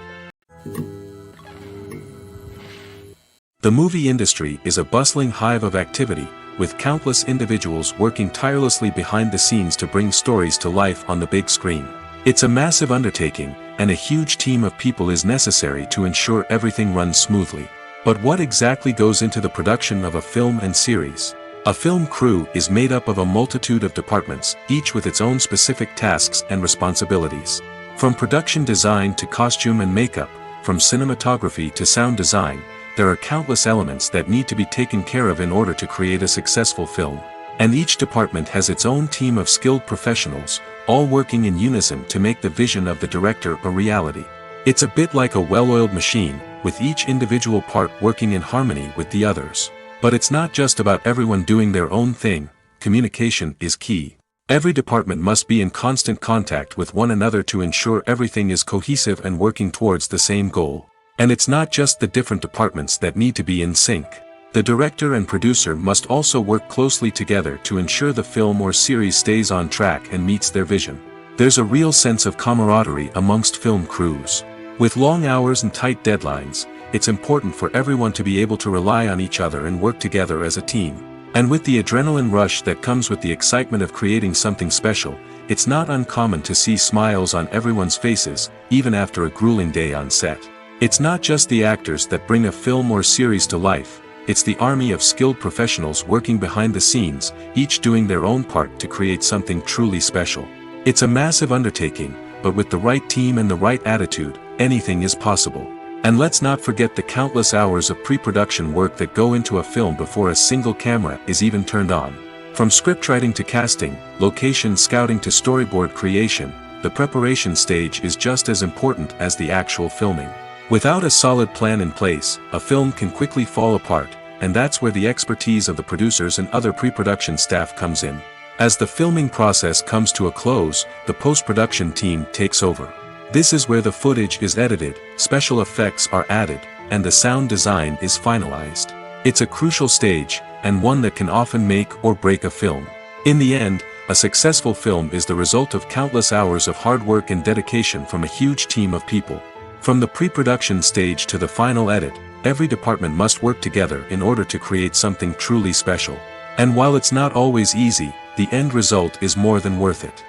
The movie industry is a bustling hive of activity, with countless individuals working tirelessly behind the scenes to bring stories to life on the big screen. It's a massive undertaking, and a huge team of people is necessary to ensure everything runs smoothly. But what exactly goes into the production of a film and series? A film crew is made up of a multitude of departments, each with its own specific tasks and responsibilities. From production design to costume and makeup, from cinematography to sound design, there are countless elements that need to be taken care of in order to create a successful film. And each department has its own team of skilled professionals, all working in unison to make the vision of the director a reality. It's a bit like a well-oiled machine, with each individual part working in harmony with the others. But it's not just about everyone doing their own thing, communication is key. Every department must be in constant contact with one another to ensure everything is cohesive and working towards the same goal. And it's not just the different departments that need to be in sync. The director and producer must also work closely together to ensure the film or series stays on track and meets their vision. There's a real sense of camaraderie amongst film crews. With long hours and tight deadlines, it's important for everyone to be able to rely on each other and work together as a team. And with the adrenaline rush that comes with the excitement of creating something special, it's not uncommon to see smiles on everyone's faces, even after a grueling day on set. It's not just the actors that bring a film or series to life, it's the army of skilled professionals working behind the scenes, each doing their own part to create something truly special. It's a massive undertaking, but with the right team and the right attitude, anything is possible. And let's not forget the countless hours of pre-production work that go into a film before a single camera is even turned on. From scriptwriting to casting, location scouting to storyboard creation, the preparation stage is just as important as the actual filming. Without a solid plan in place, a film can quickly fall apart, and that's where the expertise of the producers and other pre-production staff comes in. As the filming process comes to a close, the post-production team takes over. This is where the footage is edited, special effects are added, and the sound design is finalized. It's a crucial stage, and one that can often make or break a film. In the end, a successful film is the result of countless hours of hard work and dedication from a huge team of people. From the pre-production stage to the final edit, every department must work together in order to create something truly special. And while it's not always easy, the end result is more than worth it.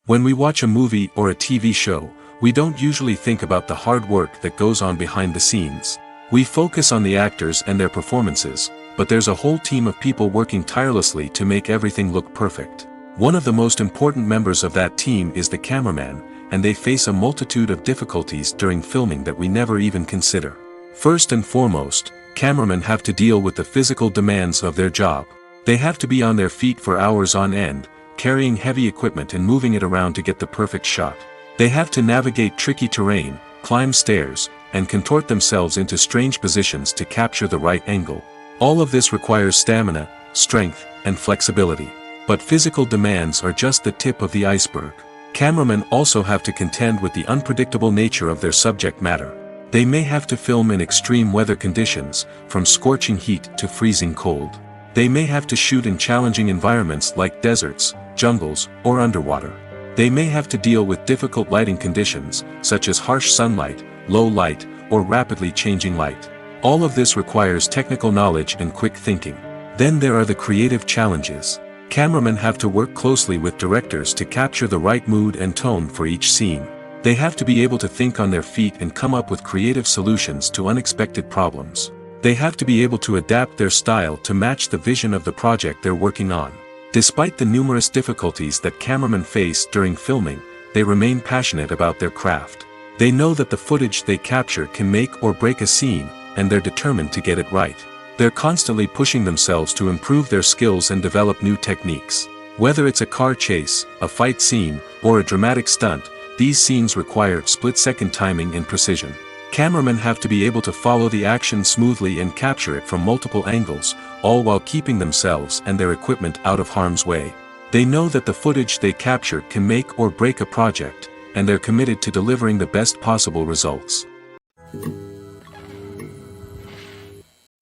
When we watch a movie or a TV show, we don't usually think about the hard work that goes on behind the scenes. We focus on the actors and their performances, but there's a whole team of people working tirelessly to make everything look perfect. One of the most important members of that team is the cameraman, and they face a multitude of difficulties during filming that we never even consider. First and foremost, cameramen have to deal with the physical demands of their job. They have to be on their feet for hours on end, carrying heavy equipment and moving it around to get the perfect shot. They have to navigate tricky terrain, climb stairs, and contort themselves into strange positions to capture the right angle. All of this requires stamina, strength, and flexibility. But physical demands are just the tip of the iceberg. Cameramen also have to contend with the unpredictable nature of their subject matter. They may have to film in extreme weather conditions, from scorching heat to freezing cold. They may have to shoot in challenging environments like deserts, jungles, or underwater. They may have to deal with difficult lighting conditions, such as harsh sunlight, low light, or rapidly changing light. All of this requires technical knowledge and quick thinking. Then there are the creative challenges. Cameramen have to work closely with directors to capture the right mood and tone for each scene. They have to be able to think on their feet and come up with creative solutions to unexpected problems. They have to be able to adapt their style to match the vision of the project they're working on. Despite the numerous difficulties that cameramen face during filming, they remain passionate about their craft. They know that the footage they capture can make or break a scene, and they're determined to get it right. They're constantly pushing themselves to improve their skills and develop new techniques. Whether it's a car chase, a fight scene, or a dramatic stunt, these scenes require split-second timing and precision. Cameramen have to be able to follow the action smoothly and capture it from multiple angles, all while keeping themselves and their equipment out of harm's way. They know that the footage they capture can make or break a project, and they're committed to delivering the best possible results.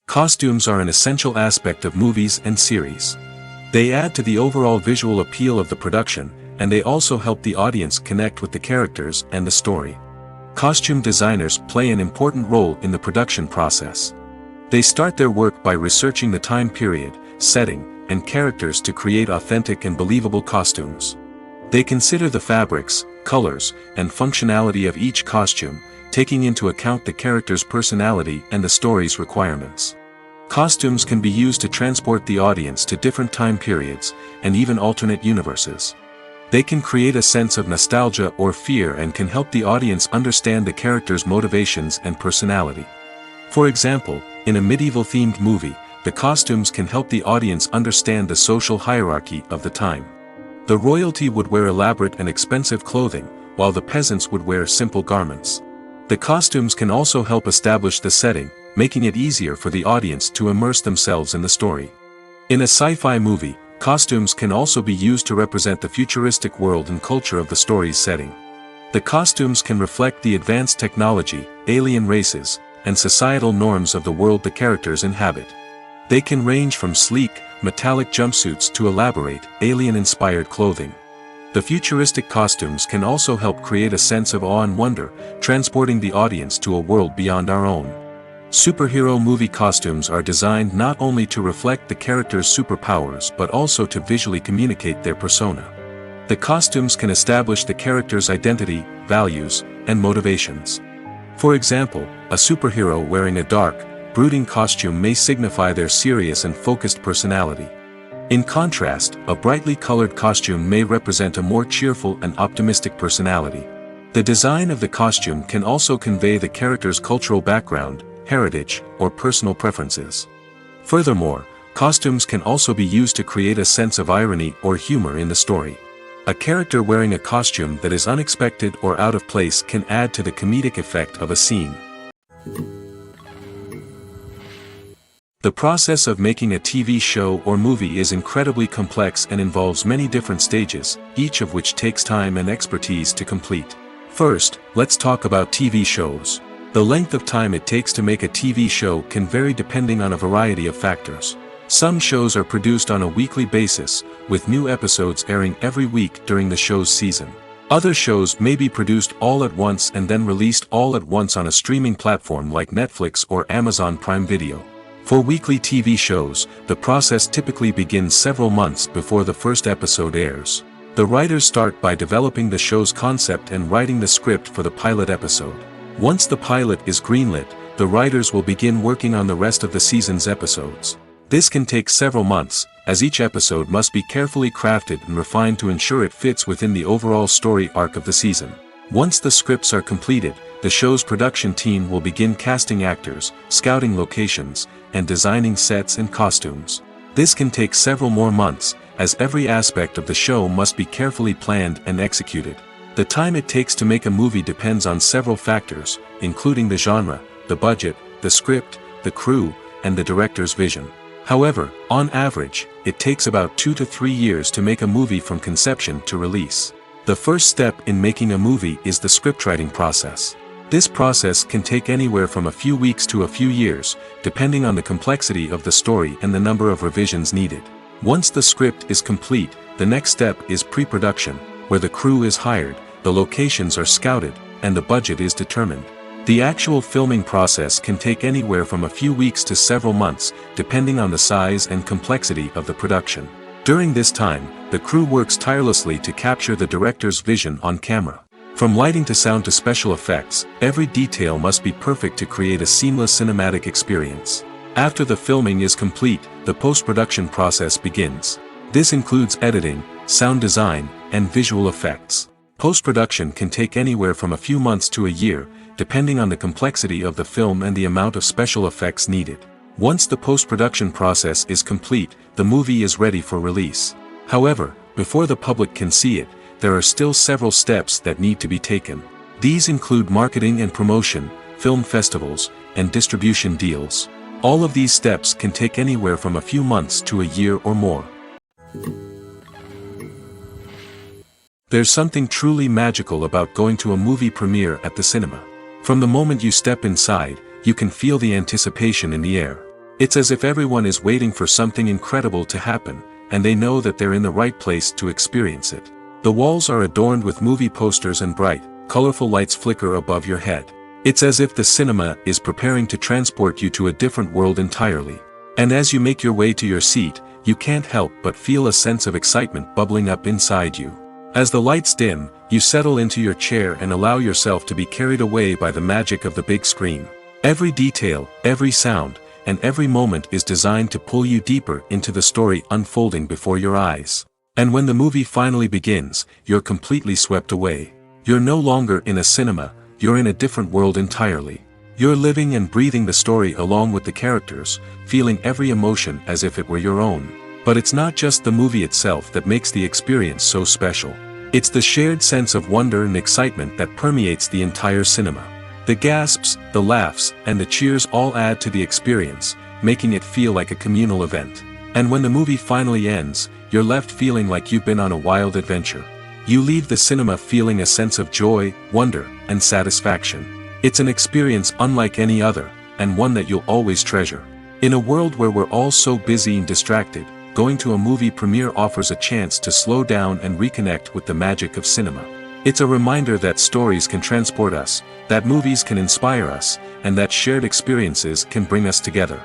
Costumes are an essential aspect of movies and series. They add to the overall visual appeal of the production, and they also help the audience connect with the characters and the story. Costume designers play an important role in the production process. They start their work by researching the time period, setting, and characters to create authentic and believable costumes. They consider the fabrics, colors, and functionality of each costume, taking into account the character's personality and the story's requirements. Costumes can be used to transport the audience to different time periods, and even alternate universes. They can create a sense of nostalgia or fear and can help the audience understand the character's motivations and personality. For example, in a medieval-themed movie, the costumes can help the audience understand the social hierarchy of the time. The royalty would wear elaborate and expensive clothing, while the peasants would wear simple garments. The costumes can also help establish the setting, making it easier for the audience to immerse themselves in the story. In a sci-fi movie, costumes can also be used to represent the futuristic world and culture of the story's setting. The costumes can reflect the advanced technology, alien races, and societal norms of the world the characters inhabit. They can range from sleek, metallic jumpsuits to elaborate, alien-inspired clothing. The futuristic costumes can also help create a sense of awe and wonder, transporting the audience to a world beyond our own. Superhero movie costumes are designed not only to reflect the character's superpowers but also to visually communicate their persona. The costumes can establish the character's identity, values, and motivations. For example, a superhero wearing a dark, brooding costume may signify their serious and focused personality. In contrast, a brightly colored costume may represent a more cheerful and optimistic personality. The design of the costume can also convey the character's cultural background, heritage, or personal preferences. Furthermore, costumes can also be used to create a sense of irony or humor in the story. A character wearing a costume that is unexpected or out of place can add to the comedic effect of a scene. The process of making a TV show or movie is incredibly complex and involves many different stages, each of which takes time and expertise to complete. First, let's talk about TV shows. The length of time it takes to make a TV show can vary depending on a variety of factors. Some shows are produced on a weekly basis, with new episodes airing every week during the show's season. Other shows may be produced all at once and then released all at once on a streaming platform like Netflix or Amazon Prime Video. For weekly TV shows, the process typically begins several months before the first episode airs. The writers start by developing the show's concept and writing the script for the pilot episode. Once the pilot is greenlit, the writers will begin working on the rest of the season's episodes. This can take several months, as each episode must be carefully crafted and refined to ensure it fits within the overall story arc of the season. Once the scripts are completed, the show's production team will begin casting actors, scouting locations, and designing sets and costumes. This can take several more months, as every aspect of the show must be carefully planned and executed. The time it takes to make a movie depends on several factors, including the genre, the budget, the script, the crew, and the director's vision. However, on average, it takes about 2 to 3 years to make a movie from conception to release. The first step in making a movie is the scriptwriting process. This process can take anywhere from a few weeks to a few years, depending on the complexity of the story and the number of revisions needed. Once the script is complete, the next step is pre-production, where the crew is hired, the locations are scouted, and the budget is determined. The actual filming process can take anywhere from a few weeks to several months, depending on the size and complexity of the production. During this time, the crew works tirelessly to capture the director's vision on camera. From lighting to sound to special effects, every detail must be perfect to create a seamless cinematic experience. After the filming is complete, the post-production process begins. This includes editing, sound design, and visual effects. Post-production can take anywhere from a few months to a year, depending on the complexity of the film and the amount of special effects needed. Once the post-production process is complete, the movie is ready for release. However, before the public can see it, there are still several steps that need to be taken. These include marketing and promotion, film festivals, and distribution deals. All of these steps can take anywhere from a few months to a year or more. There's something truly magical about going to a movie premiere at the cinema. From the moment you step inside, you can feel the anticipation in the air. It's as if everyone is waiting for something incredible to happen, and they know that they're in the right place to experience it. The walls are adorned with movie posters and bright, colorful lights flicker above your head. It's as if the cinema is preparing to transport you to a different world entirely. And as you make your way to your seat, you can't help but feel a sense of excitement bubbling up inside you. As the lights dim, you settle into your chair and allow yourself to be carried away by the magic of the big screen. Every detail, every sound, and every moment is designed to pull you deeper into the story unfolding before your eyes. And when the movie finally begins, you're completely swept away. You're no longer in a cinema, you're in a different world entirely. You're living and breathing the story along with the characters, feeling every emotion as if it were your own. But it's not just the movie itself that makes the experience so special. It's the shared sense of wonder and excitement that permeates the entire cinema. The gasps, the laughs, and the cheers all add to the experience, making it feel like a communal event. And when the movie finally ends, you're left feeling like you've been on a wild adventure. You leave the cinema feeling a sense of joy, wonder, and satisfaction. It's an experience unlike any other, and one that you'll always treasure. In a world where we're all so busy and distracted, going to a movie premiere offers a chance to slow down and reconnect with the magic of cinema. It's a reminder that stories can transport us, that movies can inspire us, and that shared experiences can bring us together.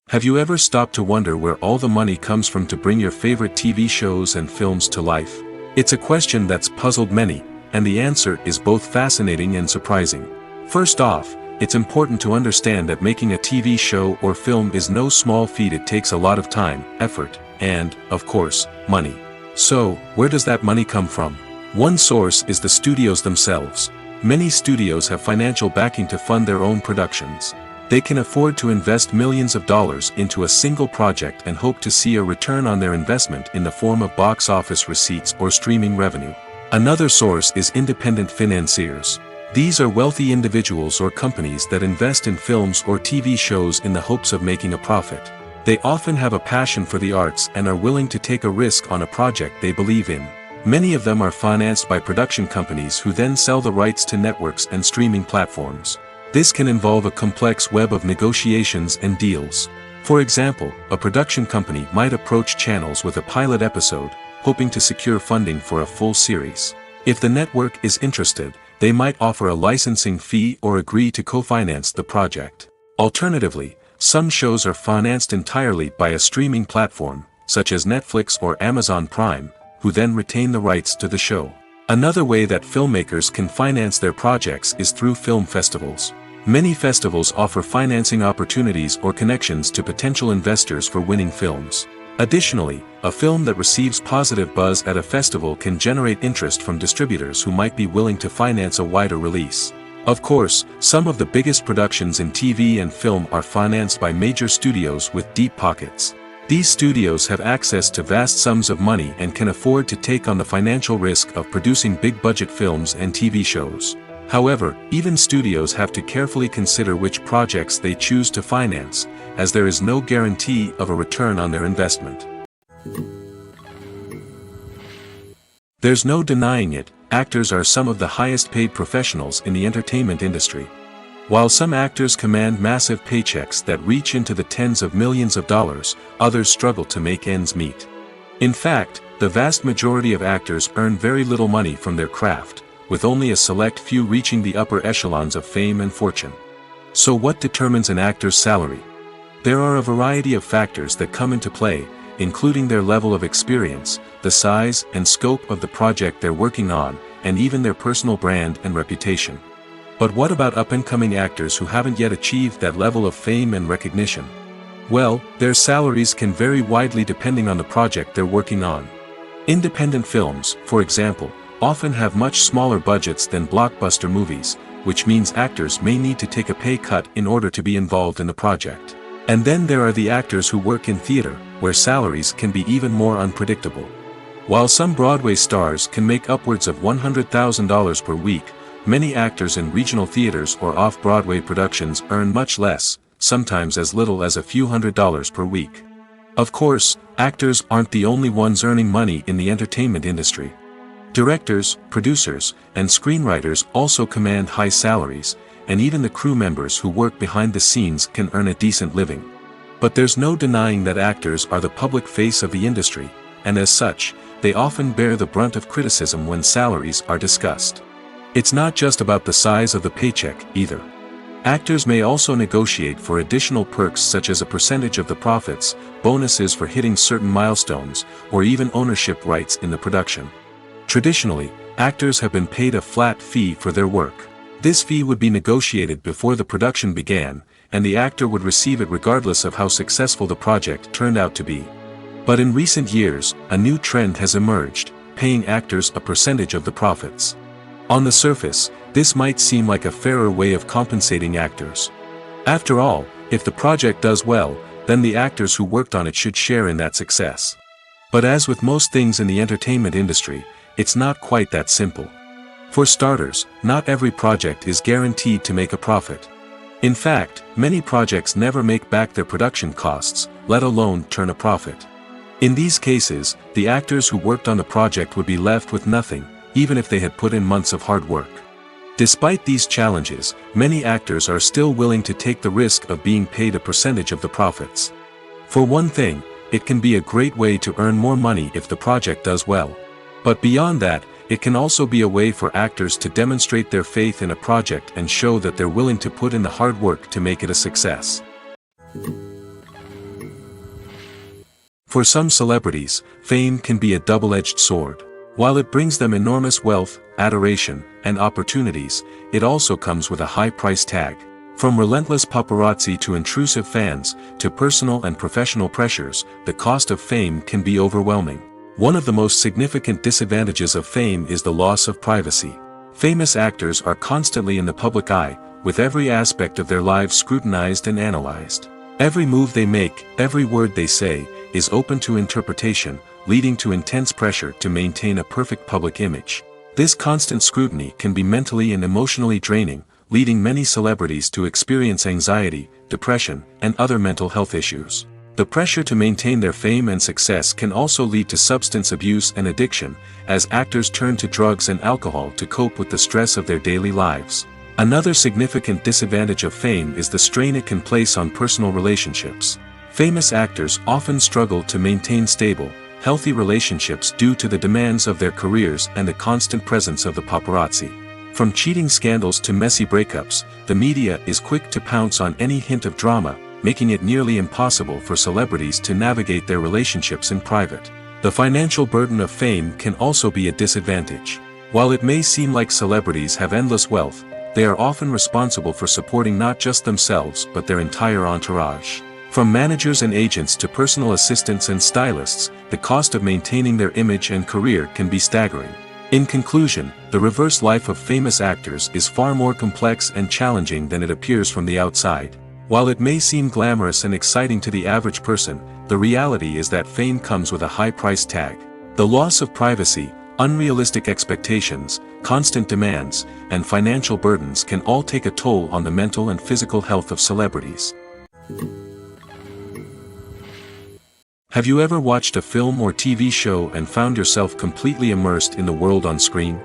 Have you ever stopped to wonder where all the money comes from to bring your favorite TV shows and films to life? It's a question that's puzzled many, and the answer is both fascinating and surprising. First off, it's important to understand that making a TV show or film is no small feat. It takes a lot of time, effort, and, of course, money. So, where does that money come from? One source is the studios themselves. Many studios have financial backing to fund their own productions. They can afford to invest millions of dollars into a single project and hope to see a return on their investment in the form of box office receipts or streaming revenue. Another source is independent financiers. These are wealthy individuals or companies that invest in films or TV shows in the hopes of making a profit. They often have a passion for the arts and are willing to take a risk on a project they believe in. Many of them are financed by production companies who then sell the rights to networks and streaming platforms. This can involve a complex web of negotiations and deals. For example, a production company might approach channels with a pilot episode, hoping to secure funding for a full series. If the network is interested, they might offer a licensing fee or agree to co-finance the project. Alternatively, some shows are financed entirely by a streaming platform, such as Netflix or Amazon Prime, who then retain the rights to the show. Another way that filmmakers can finance their projects is through film festivals. Many festivals offer financing opportunities or connections to potential investors for winning films. Additionally, a film that receives positive buzz at a festival can generate interest from distributors who might be willing to finance a wider release. Of course, some of the biggest productions in TV and film are financed by major studios with deep pockets. These studios have access to vast sums of money and can afford to take on the financial risk of producing big-budget films and TV shows. However, even studios have to carefully consider which projects they choose to finance, as there is no guarantee of a return on their investment. There's no denying it, actors are some of the highest-paid professionals in the entertainment industry. While some actors command massive paychecks that reach into the tens of millions of dollars, others struggle to make ends meet. In fact, the vast majority of actors earn very little money from their craft, with only a select few reaching the upper echelons of fame and fortune. So what determines an actor's salary? There are a variety of factors that come into play, including their level of experience, the size and scope of the project they're working on, and even their personal brand and reputation. But what about up-and-coming actors who haven't yet achieved that level of fame and recognition? Well, their salaries can vary widely depending on the project they're working on. Independent films, for example, often have much smaller budgets than blockbuster movies, which means actors may need to take a pay cut in order to be involved in the project. And then there are the actors who work in theater, where salaries can be even more unpredictable. While some Broadway stars can make upwards of $100,000 per week, many actors in regional theaters or off-Broadway productions earn much less, sometimes as little as a few $100s per week. Of course, actors aren't the only ones earning money in the entertainment industry. Directors, producers, and screenwriters also command high salaries, and even the crew members who work behind the scenes can earn a decent living. But there's no denying that actors are the public face of the industry, and as such, they often bear the brunt of criticism when salaries are discussed. It's not just about the size of the paycheck, either. Actors may also negotiate for additional perks such as a percentage of the profits, bonuses for hitting certain milestones, or even ownership rights in the production. Traditionally, actors have been paid a flat fee for their work. This fee would be negotiated before the production began, and the actor would receive it regardless of how successful the project turned out to be. But in recent years, a new trend has emerged, paying actors a percentage of the profits. On the surface, this might seem like a fairer way of compensating actors. After all, if the project does well, then the actors who worked on it should share in that success. But as with most things in the entertainment industry, it's not quite that simple. For starters, not every project is guaranteed to make a profit. In fact, many projects never make back their production costs, let alone turn a profit. In these cases, the actors who worked on the project would be left with nothing, even if they had put in months of hard work. Despite these challenges, many actors are still willing to take the risk of being paid a percentage of the profits. For one thing, it can be a great way to earn more money if the project does well. But beyond that, it can also be a way for actors to demonstrate their faith in a project and show that they're willing to put in the hard work to make it a success. For some celebrities, fame can be a double-edged sword. While it brings them enormous wealth, adoration, and opportunities, it also comes with a high price tag. From relentless paparazzi to intrusive fans, to personal and professional pressures, the cost of fame can be overwhelming. One of the most significant disadvantages of fame is the loss of privacy. Famous actors are constantly in the public eye, with every aspect of their lives scrutinized and analyzed. Every move they make, every word they say, is open to interpretation, leading to intense pressure to maintain a perfect public image. This constant scrutiny can be mentally and emotionally draining, leading many celebrities to experience anxiety, depression, and other mental health issues. The pressure to maintain their fame and success can also lead to substance abuse and addiction, as actors turn to drugs and alcohol to cope with the stress of their daily lives. Another significant disadvantage of fame is the strain it can place on personal relationships. Famous actors often struggle to maintain stable, healthy relationships due to the demands of their careers and the constant presence of the paparazzi. From cheating scandals to messy breakups, the media is quick to pounce on any hint of drama, making it nearly impossible for celebrities to navigate their relationships in private. The financial burden of fame can also be a disadvantage. While it may seem like celebrities have endless wealth, they are often responsible for supporting not just themselves but their entire entourage. From managers and agents to personal assistants and stylists, the cost of maintaining their image and career can be staggering. In conclusion, the reverse life of famous actors is far more complex and challenging than it appears from the outside. While it may seem glamorous and exciting to the average person, the reality is that fame comes with a high price tag. The loss of privacy, unrealistic expectations, constant demands, and financial burdens can all take a toll on the mental and physical health of celebrities. Have you ever watched a film or TV show and found yourself completely immersed in the world on screen?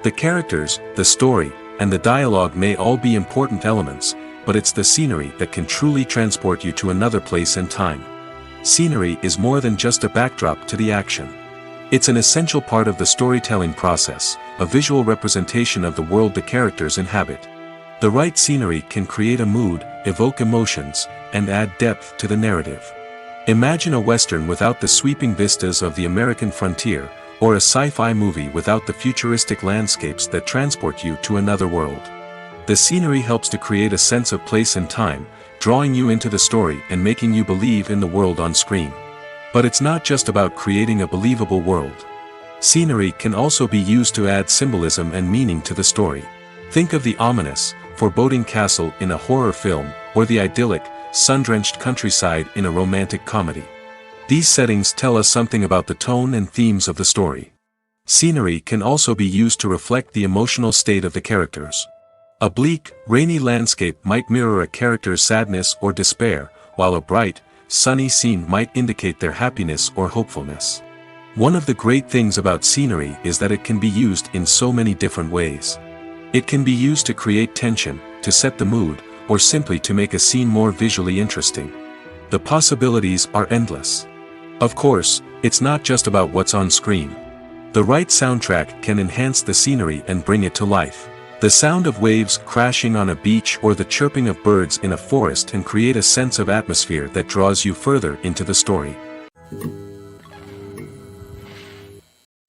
The characters, the story, and the dialogue may all be important elements, but it's the scenery that can truly transport you to another place and time. Scenery is more than just a backdrop to the action. It's an essential part of the storytelling process, a visual representation of the world the characters inhabit. The right scenery can create a mood, evoke emotions, and add depth to the narrative. Imagine a Western without the sweeping vistas of the American frontier, or a sci-fi movie without the futuristic landscapes that transport you to another world. The scenery helps to create a sense of place and time, drawing you into the story and making you believe in the world on screen. But it's not just about creating a believable world. Scenery can also be used to add symbolism and meaning to the story. Think of the ominous, foreboding castle in a horror film, or the idyllic, sun-drenched countryside in a romantic comedy. These settings tell us something about the tone and themes of the story. Scenery can also be used to reflect the emotional state of the characters. A bleak, rainy landscape might mirror a character's sadness or despair, while a bright, sunny scene might indicate their happiness or hopefulness. One of the great things about scenery is that it can be used in so many different ways. It can be used to create tension, to set the mood, or simply to make a scene more visually interesting. The possibilities are endless. Of course, it's not just about what's on screen. The right soundtrack can enhance the scenery and bring it to life. The sound of waves crashing on a beach or the chirping of birds in a forest can create a sense of atmosphere that draws you further into the story.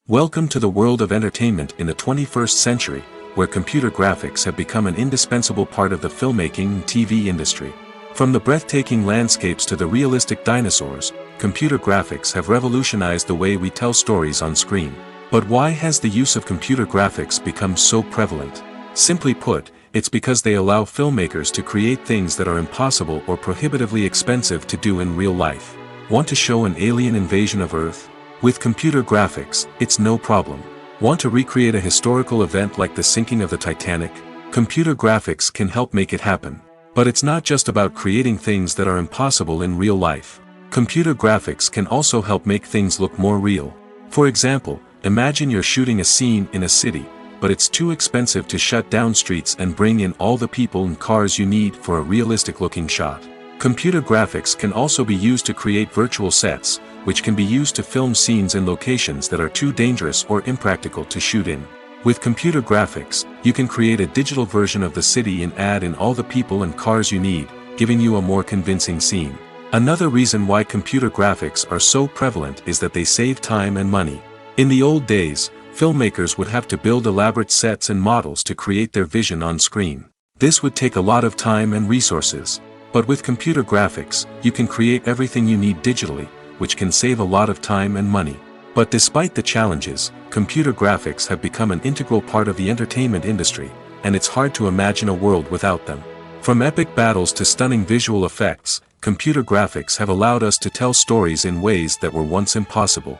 Welcome to the world of entertainment in the 21st century, where computer graphics have become an indispensable part of the filmmaking and TV industry. From the breathtaking landscapes to the realistic dinosaurs, computer graphics have revolutionized the way we tell stories on screen. But why has the use of computer graphics become so prevalent? Simply put, it's because they allow filmmakers to create things that are impossible or prohibitively expensive to do in real life. Want to show an alien invasion of Earth? With computer graphics, it's no problem. Want to recreate a historical event like the sinking of the Titanic? Computer graphics can help make it happen. But it's not just about creating things that are impossible in real life. Computer graphics can also help make things look more real. For example, imagine you're shooting a scene in a city, but it's too expensive to shut down streets and bring in all the people and cars you need for a realistic-looking shot. Computer graphics can also be used to create virtual sets, which can be used to film scenes in locations that are too dangerous or impractical to shoot in. With computer graphics, you can create a digital version of the city and add in all the people and cars you need, giving you a more convincing scene. Another reason why computer graphics are so prevalent is that they save time and money. In the old days, filmmakers would have to build elaborate sets and models to create their vision on screen. This would take a lot of time and resources. But with computer graphics, you can create everything you need digitally, which can save a lot of time and money. But despite the challenges, computer graphics have become an integral part of the entertainment industry, and it's hard to imagine a world without them. From epic battles to stunning visual effects, computer graphics have allowed us to tell stories in ways that were once impossible.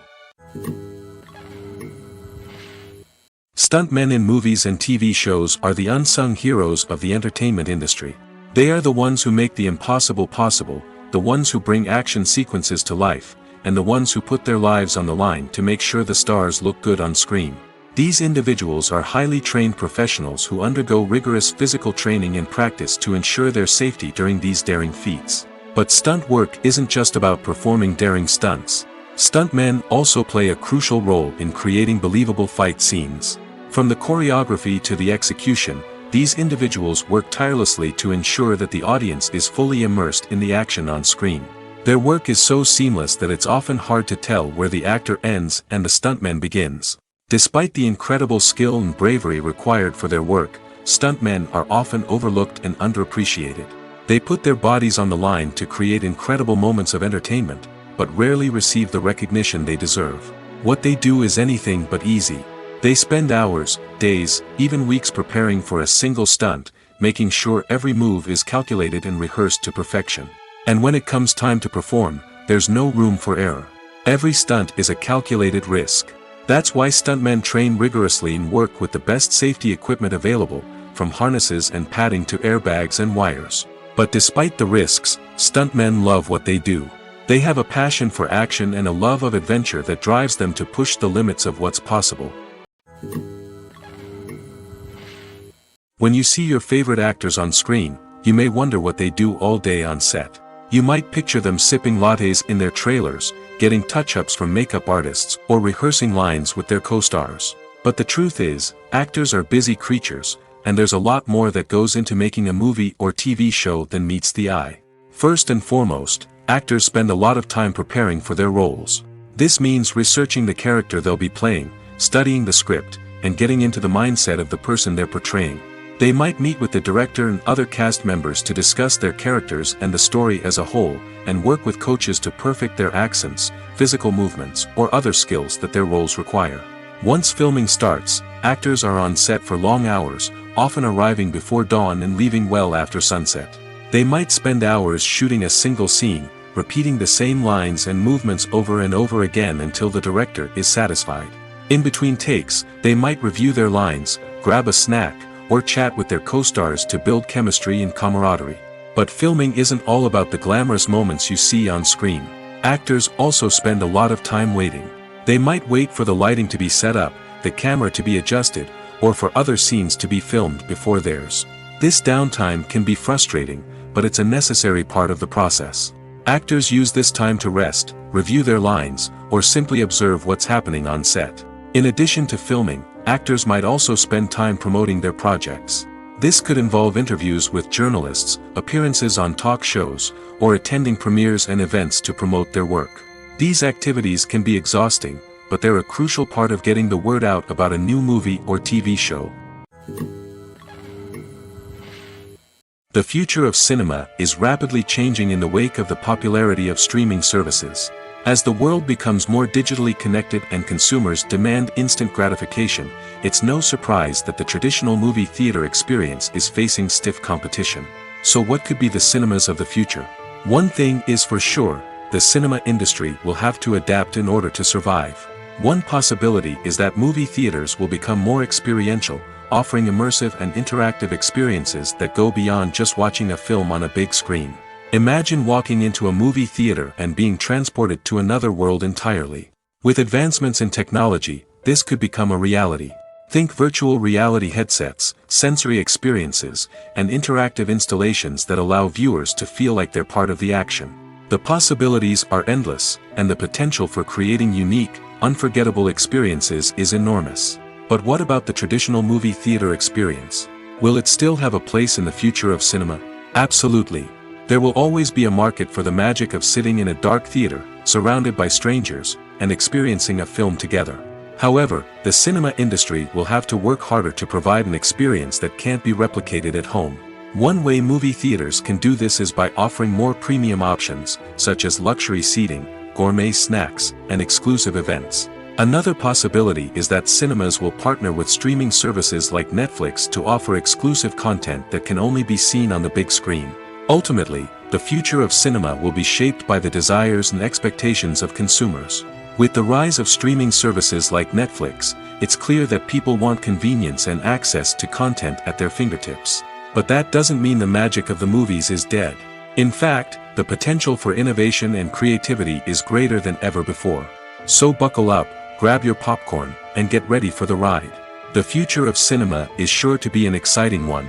Stuntmen in movies and TV shows are the unsung heroes of the entertainment industry. They are the ones who make the impossible possible, the ones who bring action sequences to life, and the ones who put their lives on the line to make sure the stars look good on screen. These individuals are highly trained professionals who undergo rigorous physical training and practice to ensure their safety during these daring feats. But stunt work isn't just about performing daring stunts. Stuntmen also play a crucial role in creating believable fight scenes. From the choreography to the execution, these individuals work tirelessly to ensure that the audience is fully immersed in the action on screen. Their work is so seamless that it's often hard to tell where the actor ends and the stuntman begins. Despite the incredible skill and bravery required for their work, stuntmen are often overlooked and underappreciated. They put their bodies on the line to create incredible moments of entertainment, but rarely receive the recognition they deserve. What they do is anything but easy. They spend hours, days, even weeks preparing for a single stunt, making sure every move is calculated and rehearsed to perfection. And when it comes time to perform, there's no room for error. Every stunt is a calculated risk. That's why stuntmen train rigorously and work with the best safety equipment available, from harnesses and padding to airbags and wires. But despite the risks, stuntmen love what they do. They have a passion for action and a love of adventure that drives them to push the limits of what's possible. When you see your favorite actors on screen, you may wonder what they do all day on set. You might picture them sipping lattes in their trailers, getting touch-ups from makeup artists, or rehearsing lines with their co-stars. But the truth is, actors are busy creatures, and there's a lot more that goes into making a movie or TV show than meets the eye. First and foremost, actors spend a lot of time preparing for their roles. This means researching the character they'll be playing, studying the script, and getting into the mindset of the person they're portraying. They might meet with the director and other cast members to discuss their characters and the story as a whole, and work with coaches to perfect their accents, physical movements, or other skills that their roles require. Once filming starts, actors are on set for long hours, often arriving before dawn and leaving well after sunset. They might spend hours shooting a single scene, repeating the same lines and movements over and over again until the director is satisfied. In between takes, they might review their lines, grab a snack, or chat with their co-stars to build chemistry and camaraderie. But filming isn't all about the glamorous moments you see on screen. Actors also spend a lot of time waiting. They might wait for the lighting to be set up, the camera to be adjusted, or for other scenes to be filmed before theirs. This downtime can be frustrating, but it's a necessary part of the process. Actors use this time to rest, review their lines, or simply observe what's happening on set. In addition to filming, actors might also spend time promoting their projects. This could involve interviews with journalists, appearances on talk shows, or attending premieres and events to promote their work. These activities can be exhausting, but they're a crucial part of getting the word out about a new movie or TV show. The future of cinema is rapidly changing in the wake of the popularity of streaming services. As the world becomes more digitally connected and consumers demand instant gratification, it's no surprise that the traditional movie theater experience is facing stiff competition. So what could be the cinemas of the future? One thing is for sure, the cinema industry will have to adapt in order to survive. One possibility is that movie theaters will become more experiential, offering immersive and interactive experiences that go beyond just watching a film on a big screen. Imagine walking into a movie theater and being transported to another world entirely. With advancements in technology, this could become a reality. Think virtual reality headsets, sensory experiences, and interactive installations that allow viewers to feel like they're part of the action. The possibilities are endless, and the potential for creating unique, unforgettable experiences is enormous. But what about the traditional movie theater experience? Will it still have a place in the future of cinema? Absolutely. There will always be a market for the magic of sitting in a dark theater, surrounded by strangers, and experiencing a film together. However, the cinema industry will have to work harder to provide an experience that can't be replicated at home. One way movie theaters can do this is by offering more premium options, such as luxury seating, gourmet snacks, and exclusive events. Another possibility is that cinemas will partner with streaming services like Netflix to offer exclusive content that can only be seen on the big screen. Ultimately, the future of cinema will be shaped by the desires and expectations of consumers. With the rise of streaming services like Netflix, it's clear that people want convenience and access to content at their fingertips. But that doesn't mean the magic of the movies is dead. In fact, the potential for innovation and creativity is greater than ever before. So buckle up, grab your popcorn, and get ready for the ride. The future of cinema is sure to be an exciting one.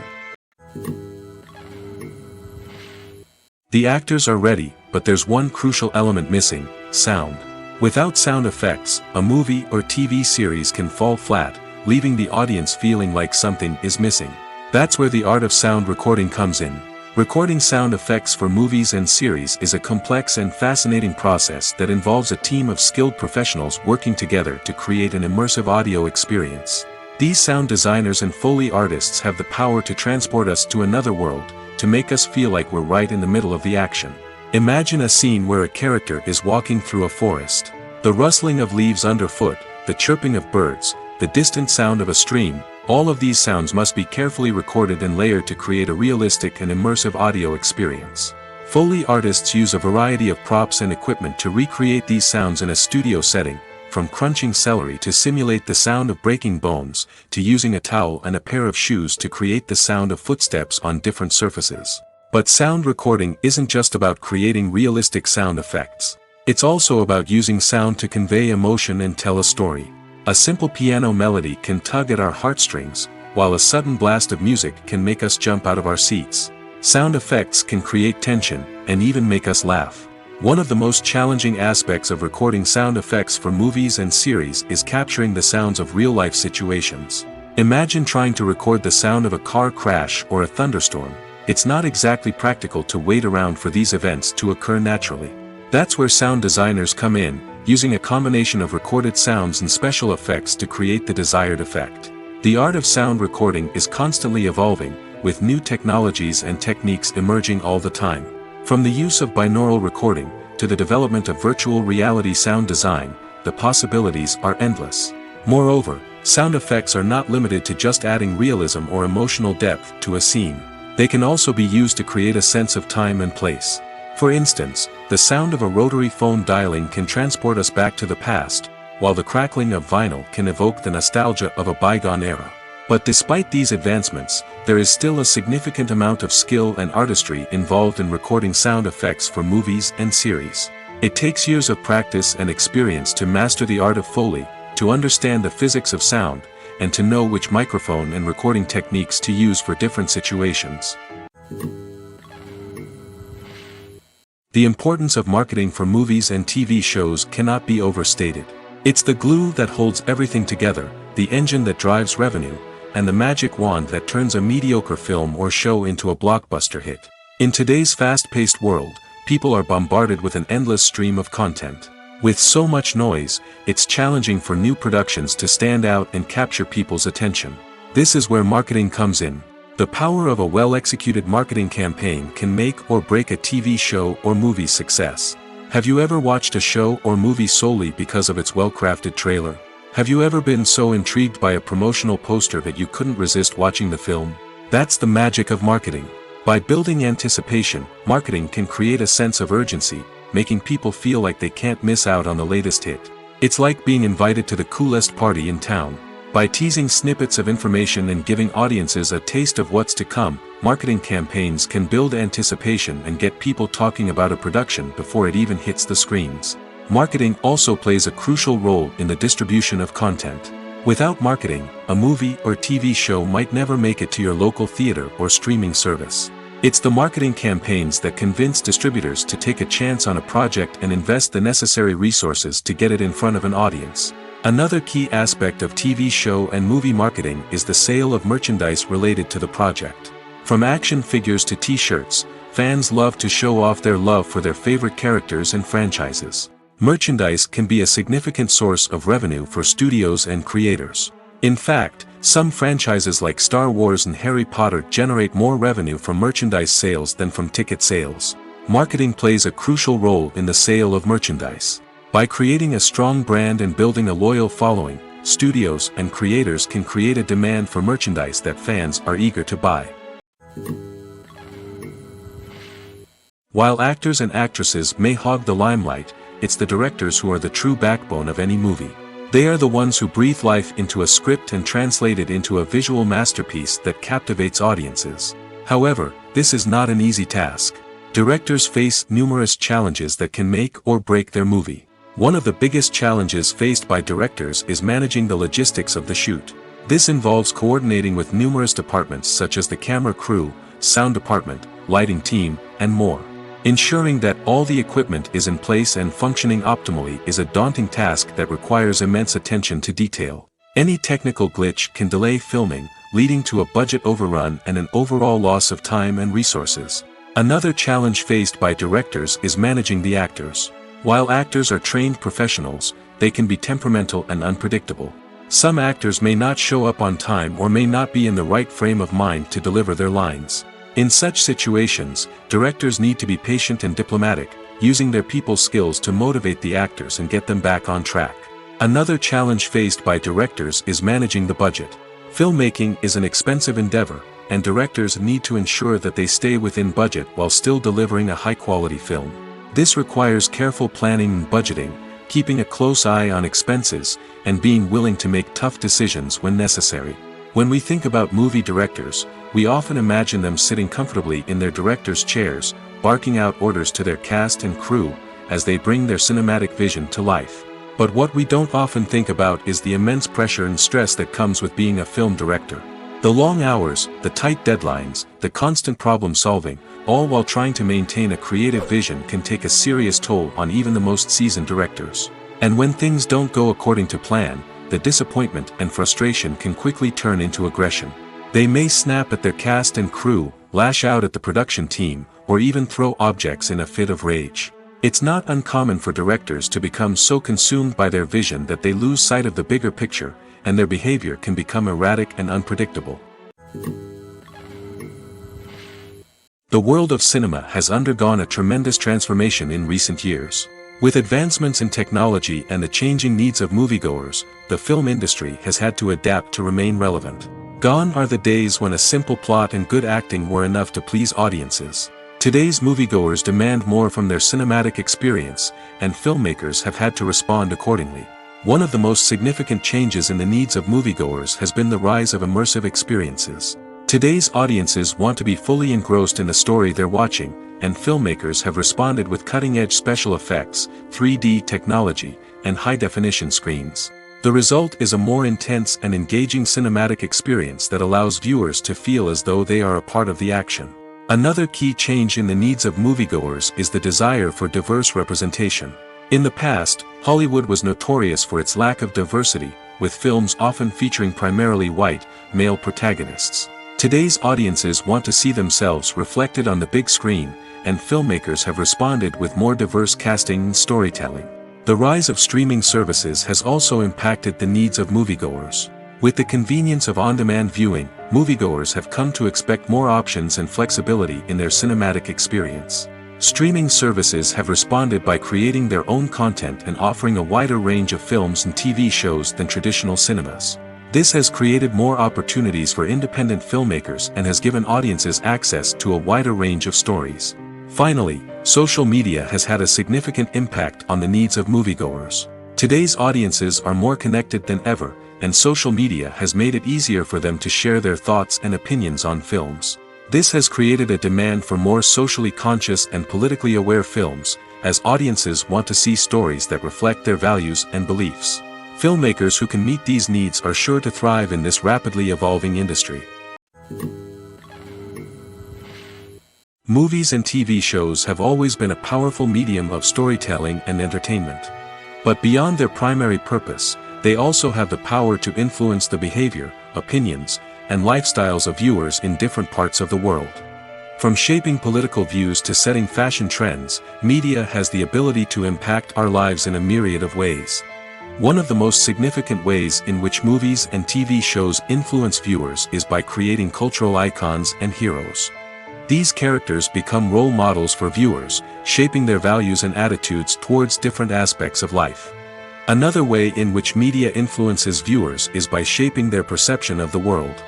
The actors are ready, but there's one crucial element missing: sound. Without sound effects, a movie or TV series can fall flat, leaving the audience feeling like something is missing. That's where the art of sound recording comes in. Recording sound effects for movies and series is a complex and fascinating process that involves a team of skilled professionals working together to create an immersive audio experience. These sound designers and Foley artists have the power to transport us to another world, to make us feel like we're right in the middle of the action. Imagine a scene where a character is walking through a forest. The rustling of leaves underfoot, the chirping of birds, the distant sound of a stream, all of these sounds must be carefully recorded and layered to create a realistic and immersive audio experience. Foley artists use a variety of props and equipment to recreate these sounds in a studio setting, from crunching celery to simulate the sound of breaking bones, to using a towel and a pair of shoes to create the sound of footsteps on different surfaces. But sound recording isn't just about creating realistic sound effects. It's also about using sound to convey emotion and tell a story. A simple piano melody can tug at our heartstrings, while a sudden blast of music can make us jump out of our seats. Sound effects can create tension, and even make us laugh. One of the most challenging aspects of recording sound effects for movies and series is capturing the sounds of real-life situations. Imagine trying to record the sound of a car crash or a thunderstorm. It's not exactly practical to wait around for these events to occur naturally. That's where sound designers come in, using a combination of recorded sounds and special effects to create the desired effect. The art of sound recording is constantly evolving, with new technologies and techniques emerging all the time. From the use of binaural recording, to the development of virtual reality sound design, the possibilities are endless. Moreover, sound effects are not limited to just adding realism or emotional depth to a scene. They can also be used to create a sense of time and place. For instance, the sound of a rotary phone dialing can transport us back to the past, while the crackling of vinyl can evoke the nostalgia of a bygone era. But despite these advancements, there is still a significant amount of skill and artistry involved in recording sound effects for movies and series. It takes years of practice and experience to master the art of Foley, to understand the physics of sound, and to know which microphone and recording techniques to use for different situations. The importance of marketing for movies and TV shows cannot be overstated. It's the glue that holds everything together, the engine that drives revenue, and the magic wand that turns a mediocre film or show into a blockbuster hit. In today's fast-paced world, people are bombarded with an endless stream of content. With so much noise, it's challenging for new productions to stand out and capture people's attention. This is where marketing comes in. The power of a well-executed marketing campaign can make or break a TV show or movie's success. Have you ever watched a show or movie solely because of its well-crafted trailer? Have you ever been so intrigued by a promotional poster that you couldn't resist watching the film? That's the magic of marketing. By building anticipation, marketing can create a sense of urgency, making people feel like they can't miss out on the latest hit. It's like being invited to the coolest party in town. By teasing snippets of information and giving audiences a taste of what's to come, marketing campaigns can build anticipation and get people talking about a production before it even hits the screens. Marketing also plays a crucial role in the distribution of content. Without marketing, a movie or TV show might never make it to your local theater or streaming service. It's the marketing campaigns that convince distributors to take a chance on a project and invest the necessary resources to get it in front of an audience. Another key aspect of TV show and movie marketing is the sale of merchandise related to the project. From action figures to t-shirts, fans love to show off their love for their favorite characters and franchises. Merchandise can be a significant source of revenue for studios and creators. In fact, some franchises like Star Wars and Harry Potter generate more revenue from merchandise sales than from ticket sales. Marketing plays a crucial role in the sale of merchandise. By creating a strong brand and building a loyal following, studios and creators can create a demand for merchandise that fans are eager to buy. While actors and actresses may hog the limelight, it's the directors who are the true backbone of any movie. They are the ones who breathe life into a script and translate it into a visual masterpiece that captivates audiences. However, this is not an easy task. Directors face numerous challenges that can make or break their movie. One of the biggest challenges faced by directors is managing the logistics of the shoot. This involves coordinating with numerous departments such as the camera crew, sound department, lighting team, and more. Ensuring that all the equipment is in place and functioning optimally is a daunting task that requires immense attention to detail. Any technical glitch can delay filming, leading to a budget overrun and an overall loss of time and resources. Another challenge faced by directors is managing the actors. While actors are trained professionals, they can be temperamental and unpredictable. Some actors may not show up on time or may not be in the right frame of mind to deliver their lines. In such situations, directors need to be patient and diplomatic, using their people skills to motivate the actors and get them back on track. Another challenge faced by directors is managing the budget. Filmmaking is an expensive endeavor, and directors need to ensure that they stay within budget while still delivering a high-quality film. This requires careful planning and budgeting, keeping a close eye on expenses, and being willing to make tough decisions when necessary. When we think about movie directors, we often imagine them sitting comfortably in their director's chairs, barking out orders to their cast and crew, as they bring their cinematic vision to life. But what we don't often think about is the immense pressure and stress that comes with being a film director. The long hours, the tight deadlines, the constant problem solving, all while trying to maintain a creative vision can take a serious toll on even the most seasoned directors. And when things don't go according to plan, the disappointment and frustration can quickly turn into aggression. They may snap at their cast and crew, lash out at the production team, or even throw objects in a fit of rage. It's not uncommon for directors to become so consumed by their vision that they lose sight of the bigger picture, and their behavior can become erratic and unpredictable. The world of cinema has undergone a tremendous transformation in recent years. With advancements in technology and the changing needs of moviegoers, the film industry has had to adapt to remain relevant. Gone are the days when a simple plot and good acting were enough to please audiences. Today's moviegoers demand more from their cinematic experience, and filmmakers have had to respond accordingly. One of the most significant changes in the needs of moviegoers has been the rise of immersive experiences. Today's audiences want to be fully engrossed in the story they're watching, and filmmakers have responded with cutting-edge special effects, 3D technology, and high-definition screens. The result is a more intense and engaging cinematic experience that allows viewers to feel as though they are a part of the action. Another key change in the needs of moviegoers is the desire for diverse representation. In the past, Hollywood was notorious for its lack of diversity, with films often featuring primarily white, male protagonists. Today's audiences want to see themselves reflected on the big screen, and filmmakers have responded with more diverse casting and storytelling. The rise of streaming services has also impacted the needs of moviegoers. With the convenience of on-demand viewing, moviegoers have come to expect more options and flexibility in their cinematic experience. Streaming services have responded by creating their own content and offering a wider range of films and TV shows than traditional cinemas. This has created more opportunities for independent filmmakers and has given audiences access to a wider range of stories. Finally, social media has had a significant impact on the needs of moviegoers. Today's audiences are more connected than ever, and social media has made it easier for them to share their thoughts and opinions on films. This has created a demand for more socially conscious and politically aware films, as audiences want to see stories that reflect their values and beliefs. Filmmakers who can meet these needs are sure to thrive in this rapidly evolving industry. Movies and TV shows have always been a powerful medium of storytelling and entertainment. But beyond their primary purpose, they also have the power to influence the behavior, opinions, and lifestyles of viewers in different parts of the world. From shaping political views to setting fashion trends, media has the ability to impact our lives in a myriad of ways. One of the most significant ways in which movies and TV shows influence viewers is by creating cultural icons and heroes. These characters become role models for viewers, shaping their values and attitudes towards different aspects of life. Another way in which media influences viewers is by shaping their perception of the world.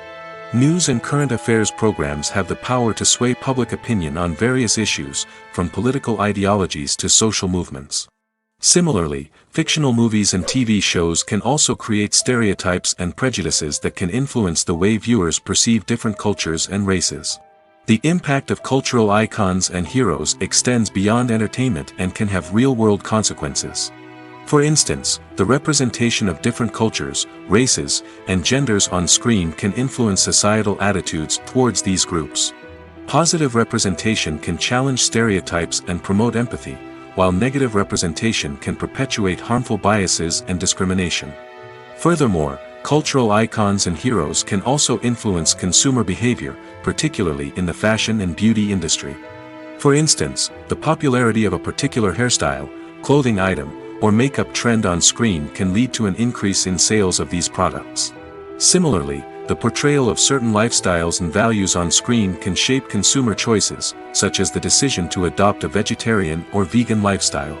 News and current affairs programs have the power to sway public opinion on various issues, from political ideologies to social movements. Similarly, fictional movies and TV shows can also create stereotypes and prejudices that can influence the way viewers perceive different cultures and races. The impact of cultural icons and heroes extends beyond entertainment and can have real-world consequences. For instance, the representation of different cultures, races, and genders on screen can influence societal attitudes towards these groups. Positive representation can challenge stereotypes and promote empathy, while negative representation can perpetuate harmful biases and discrimination. Furthermore, cultural icons and heroes can also influence consumer behavior, particularly in the fashion and beauty industry. For instance, the popularity of a particular hairstyle, clothing item, or makeup trend on screen can lead to an increase in sales of these products. Similarly, the portrayal of certain lifestyles and values on screen can shape consumer choices, such as the decision to adopt a vegetarian or vegan lifestyle.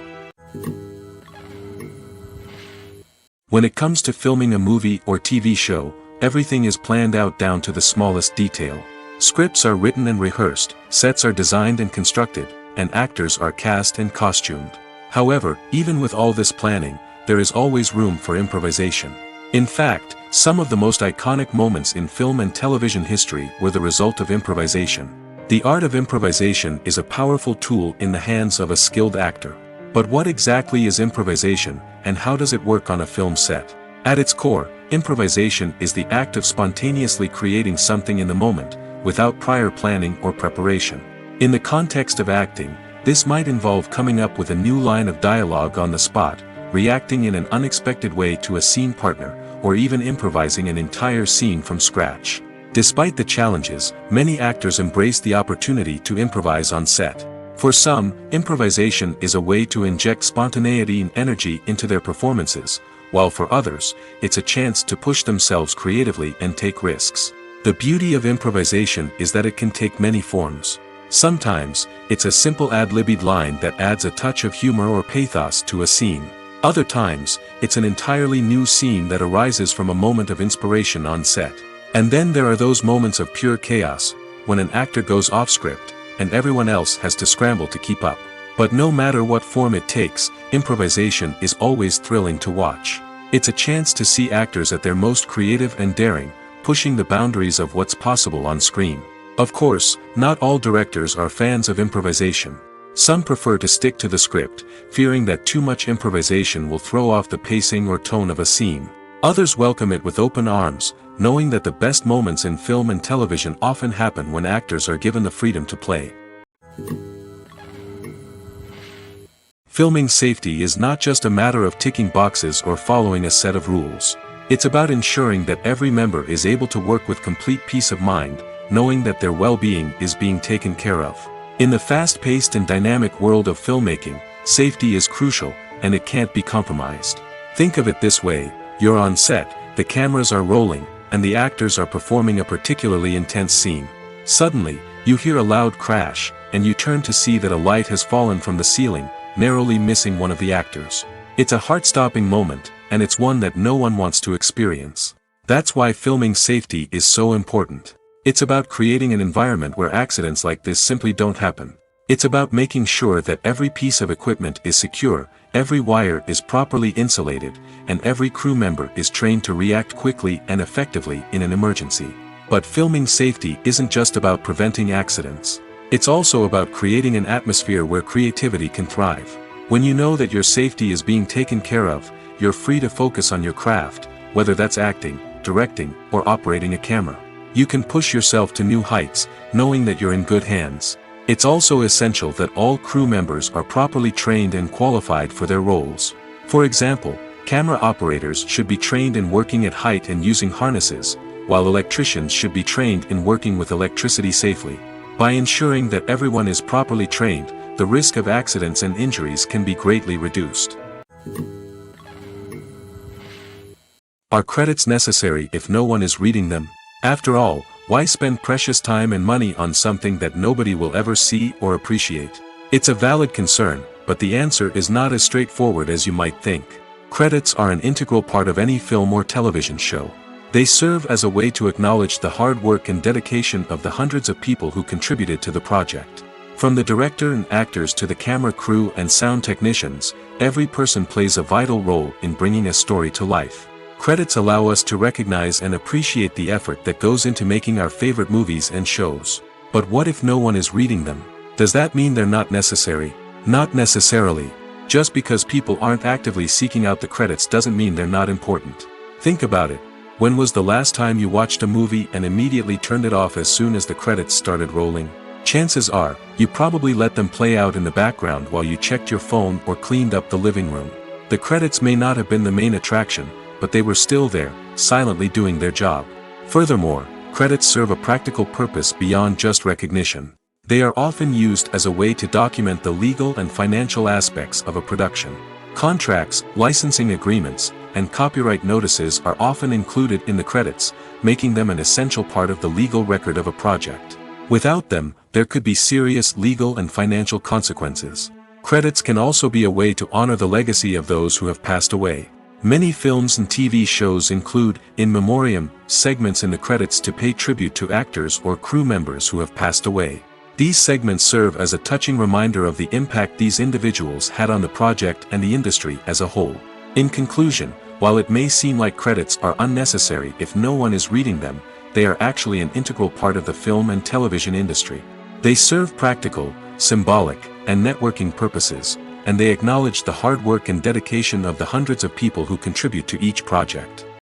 When it comes to filming a movie or TV show, everything is planned out down to the smallest detail. Scripts are written and rehearsed, sets are designed and constructed, and actors are cast and costumed. However, even with all this planning, there is always room for improvisation. In fact, some of the most iconic moments in film and television history were the result of improvisation. The art of improvisation is a powerful tool in the hands of a skilled actor. But what exactly is improvisation, and how does it work on a film set? At its core, improvisation is the act of spontaneously creating something in the moment, without prior planning or preparation. In the context of acting, this might involve coming up with a new line of dialogue on the spot, reacting in an unexpected way to a scene partner, or even improvising an entire scene from scratch. Despite the challenges, many actors embrace the opportunity to improvise on set. For some, improvisation is a way to inject spontaneity and energy into their performances, while for others, it's a chance to push themselves creatively and take risks. The beauty of improvisation is that it can take many forms. Sometimes, it's a simple ad-libbed line that adds a touch of humor or pathos to a scene. Other times, it's an entirely new scene that arises from a moment of inspiration on set. And then there are those moments of pure chaos, when an actor goes off script, and everyone else has to scramble to keep up. But no matter what form it takes, improvisation is always thrilling to watch. It's a chance to see actors at their most creative and daring, pushing the boundaries of what's possible on screen. Of course, not all directors are fans of improvisation. Some prefer to stick to the script, fearing that too much improvisation will throw off the pacing or tone of a scene. Others welcome it with open arms, knowing that the best moments in film and television often happen when actors are given the freedom to play. Filming safety is not just a matter of ticking boxes or following a set of rules. It's about ensuring that every member is able to work with complete peace of mind, knowing that their well-being is being taken care of. In the fast-paced and dynamic world of filmmaking, safety is crucial, and it can't be compromised. Think of it this way: you're on set, the cameras are rolling, and the actors are performing a particularly intense scene. Suddenly, you hear a loud crash, and you turn to see that a light has fallen from the ceiling, narrowly missing one of the actors. It's a heart-stopping moment, and it's one that no one wants to experience. That's why filming safety is so important. It's about creating an environment where accidents like this simply don't happen. It's about making sure that every piece of equipment is secure, every wire is properly insulated, and every crew member is trained to react quickly and effectively in an emergency. But filming safety isn't just about preventing accidents. It's also about creating an atmosphere where creativity can thrive. When you know that your safety is being taken care of, you're free to focus on your craft, whether that's acting, directing, or operating a camera. You can push yourself to new heights, knowing that you're in good hands. It's also essential that all crew members are properly trained and qualified for their roles. For example, camera operators should be trained in working at height and using harnesses, while electricians should be trained in working with electricity safely. By ensuring that everyone is properly trained, the risk of accidents and injuries can be greatly reduced. Are credits necessary if no one is reading them? After all, why spend precious time and money on something that nobody will ever see or appreciate? It's a valid concern, but the answer is not as straightforward as you might think. Credits are an integral part of any film or television show. They serve as a way to acknowledge the hard work and dedication of the hundreds of people who contributed to the project. From the director and actors to the camera crew and sound technicians, every person plays a vital role in bringing a story to life. Credits allow us to recognize and appreciate the effort that goes into making our favorite movies and shows. But what if no one is reading them? Does that mean they're not necessary? Not necessarily. Just because people aren't actively seeking out the credits doesn't mean they're not important. Think about it. When was the last time you watched a movie and immediately turned it off as soon as the credits started rolling? Chances are, you probably let them play out in the background while you checked your phone or cleaned up the living room. The credits may not have been the main attraction, but they were still there, silently doing their job. Furthermore, credits serve a practical purpose beyond just recognition. They are often used as a way to document the legal and financial aspects of a production. Contracts, licensing agreements, and copyright notices are often included in the credits, making them an essential part of the legal record of a project. Without them, there could be serious legal and financial consequences. Credits can also be a way to honor the legacy of those who have passed away. Many films and TV shows include, in memoriam, segments in the credits to pay tribute to actors or crew members who have passed away. These segments serve as a touching reminder of the impact these individuals had on the project and the industry as a whole. In conclusion, while it may seem like credits are unnecessary if no one is reading them, they are actually an integral part of the film and television industry. They serve practical, symbolic, and networking purposes, and they acknowledge the hard work and dedication of the hundreds of people who contribute to each project.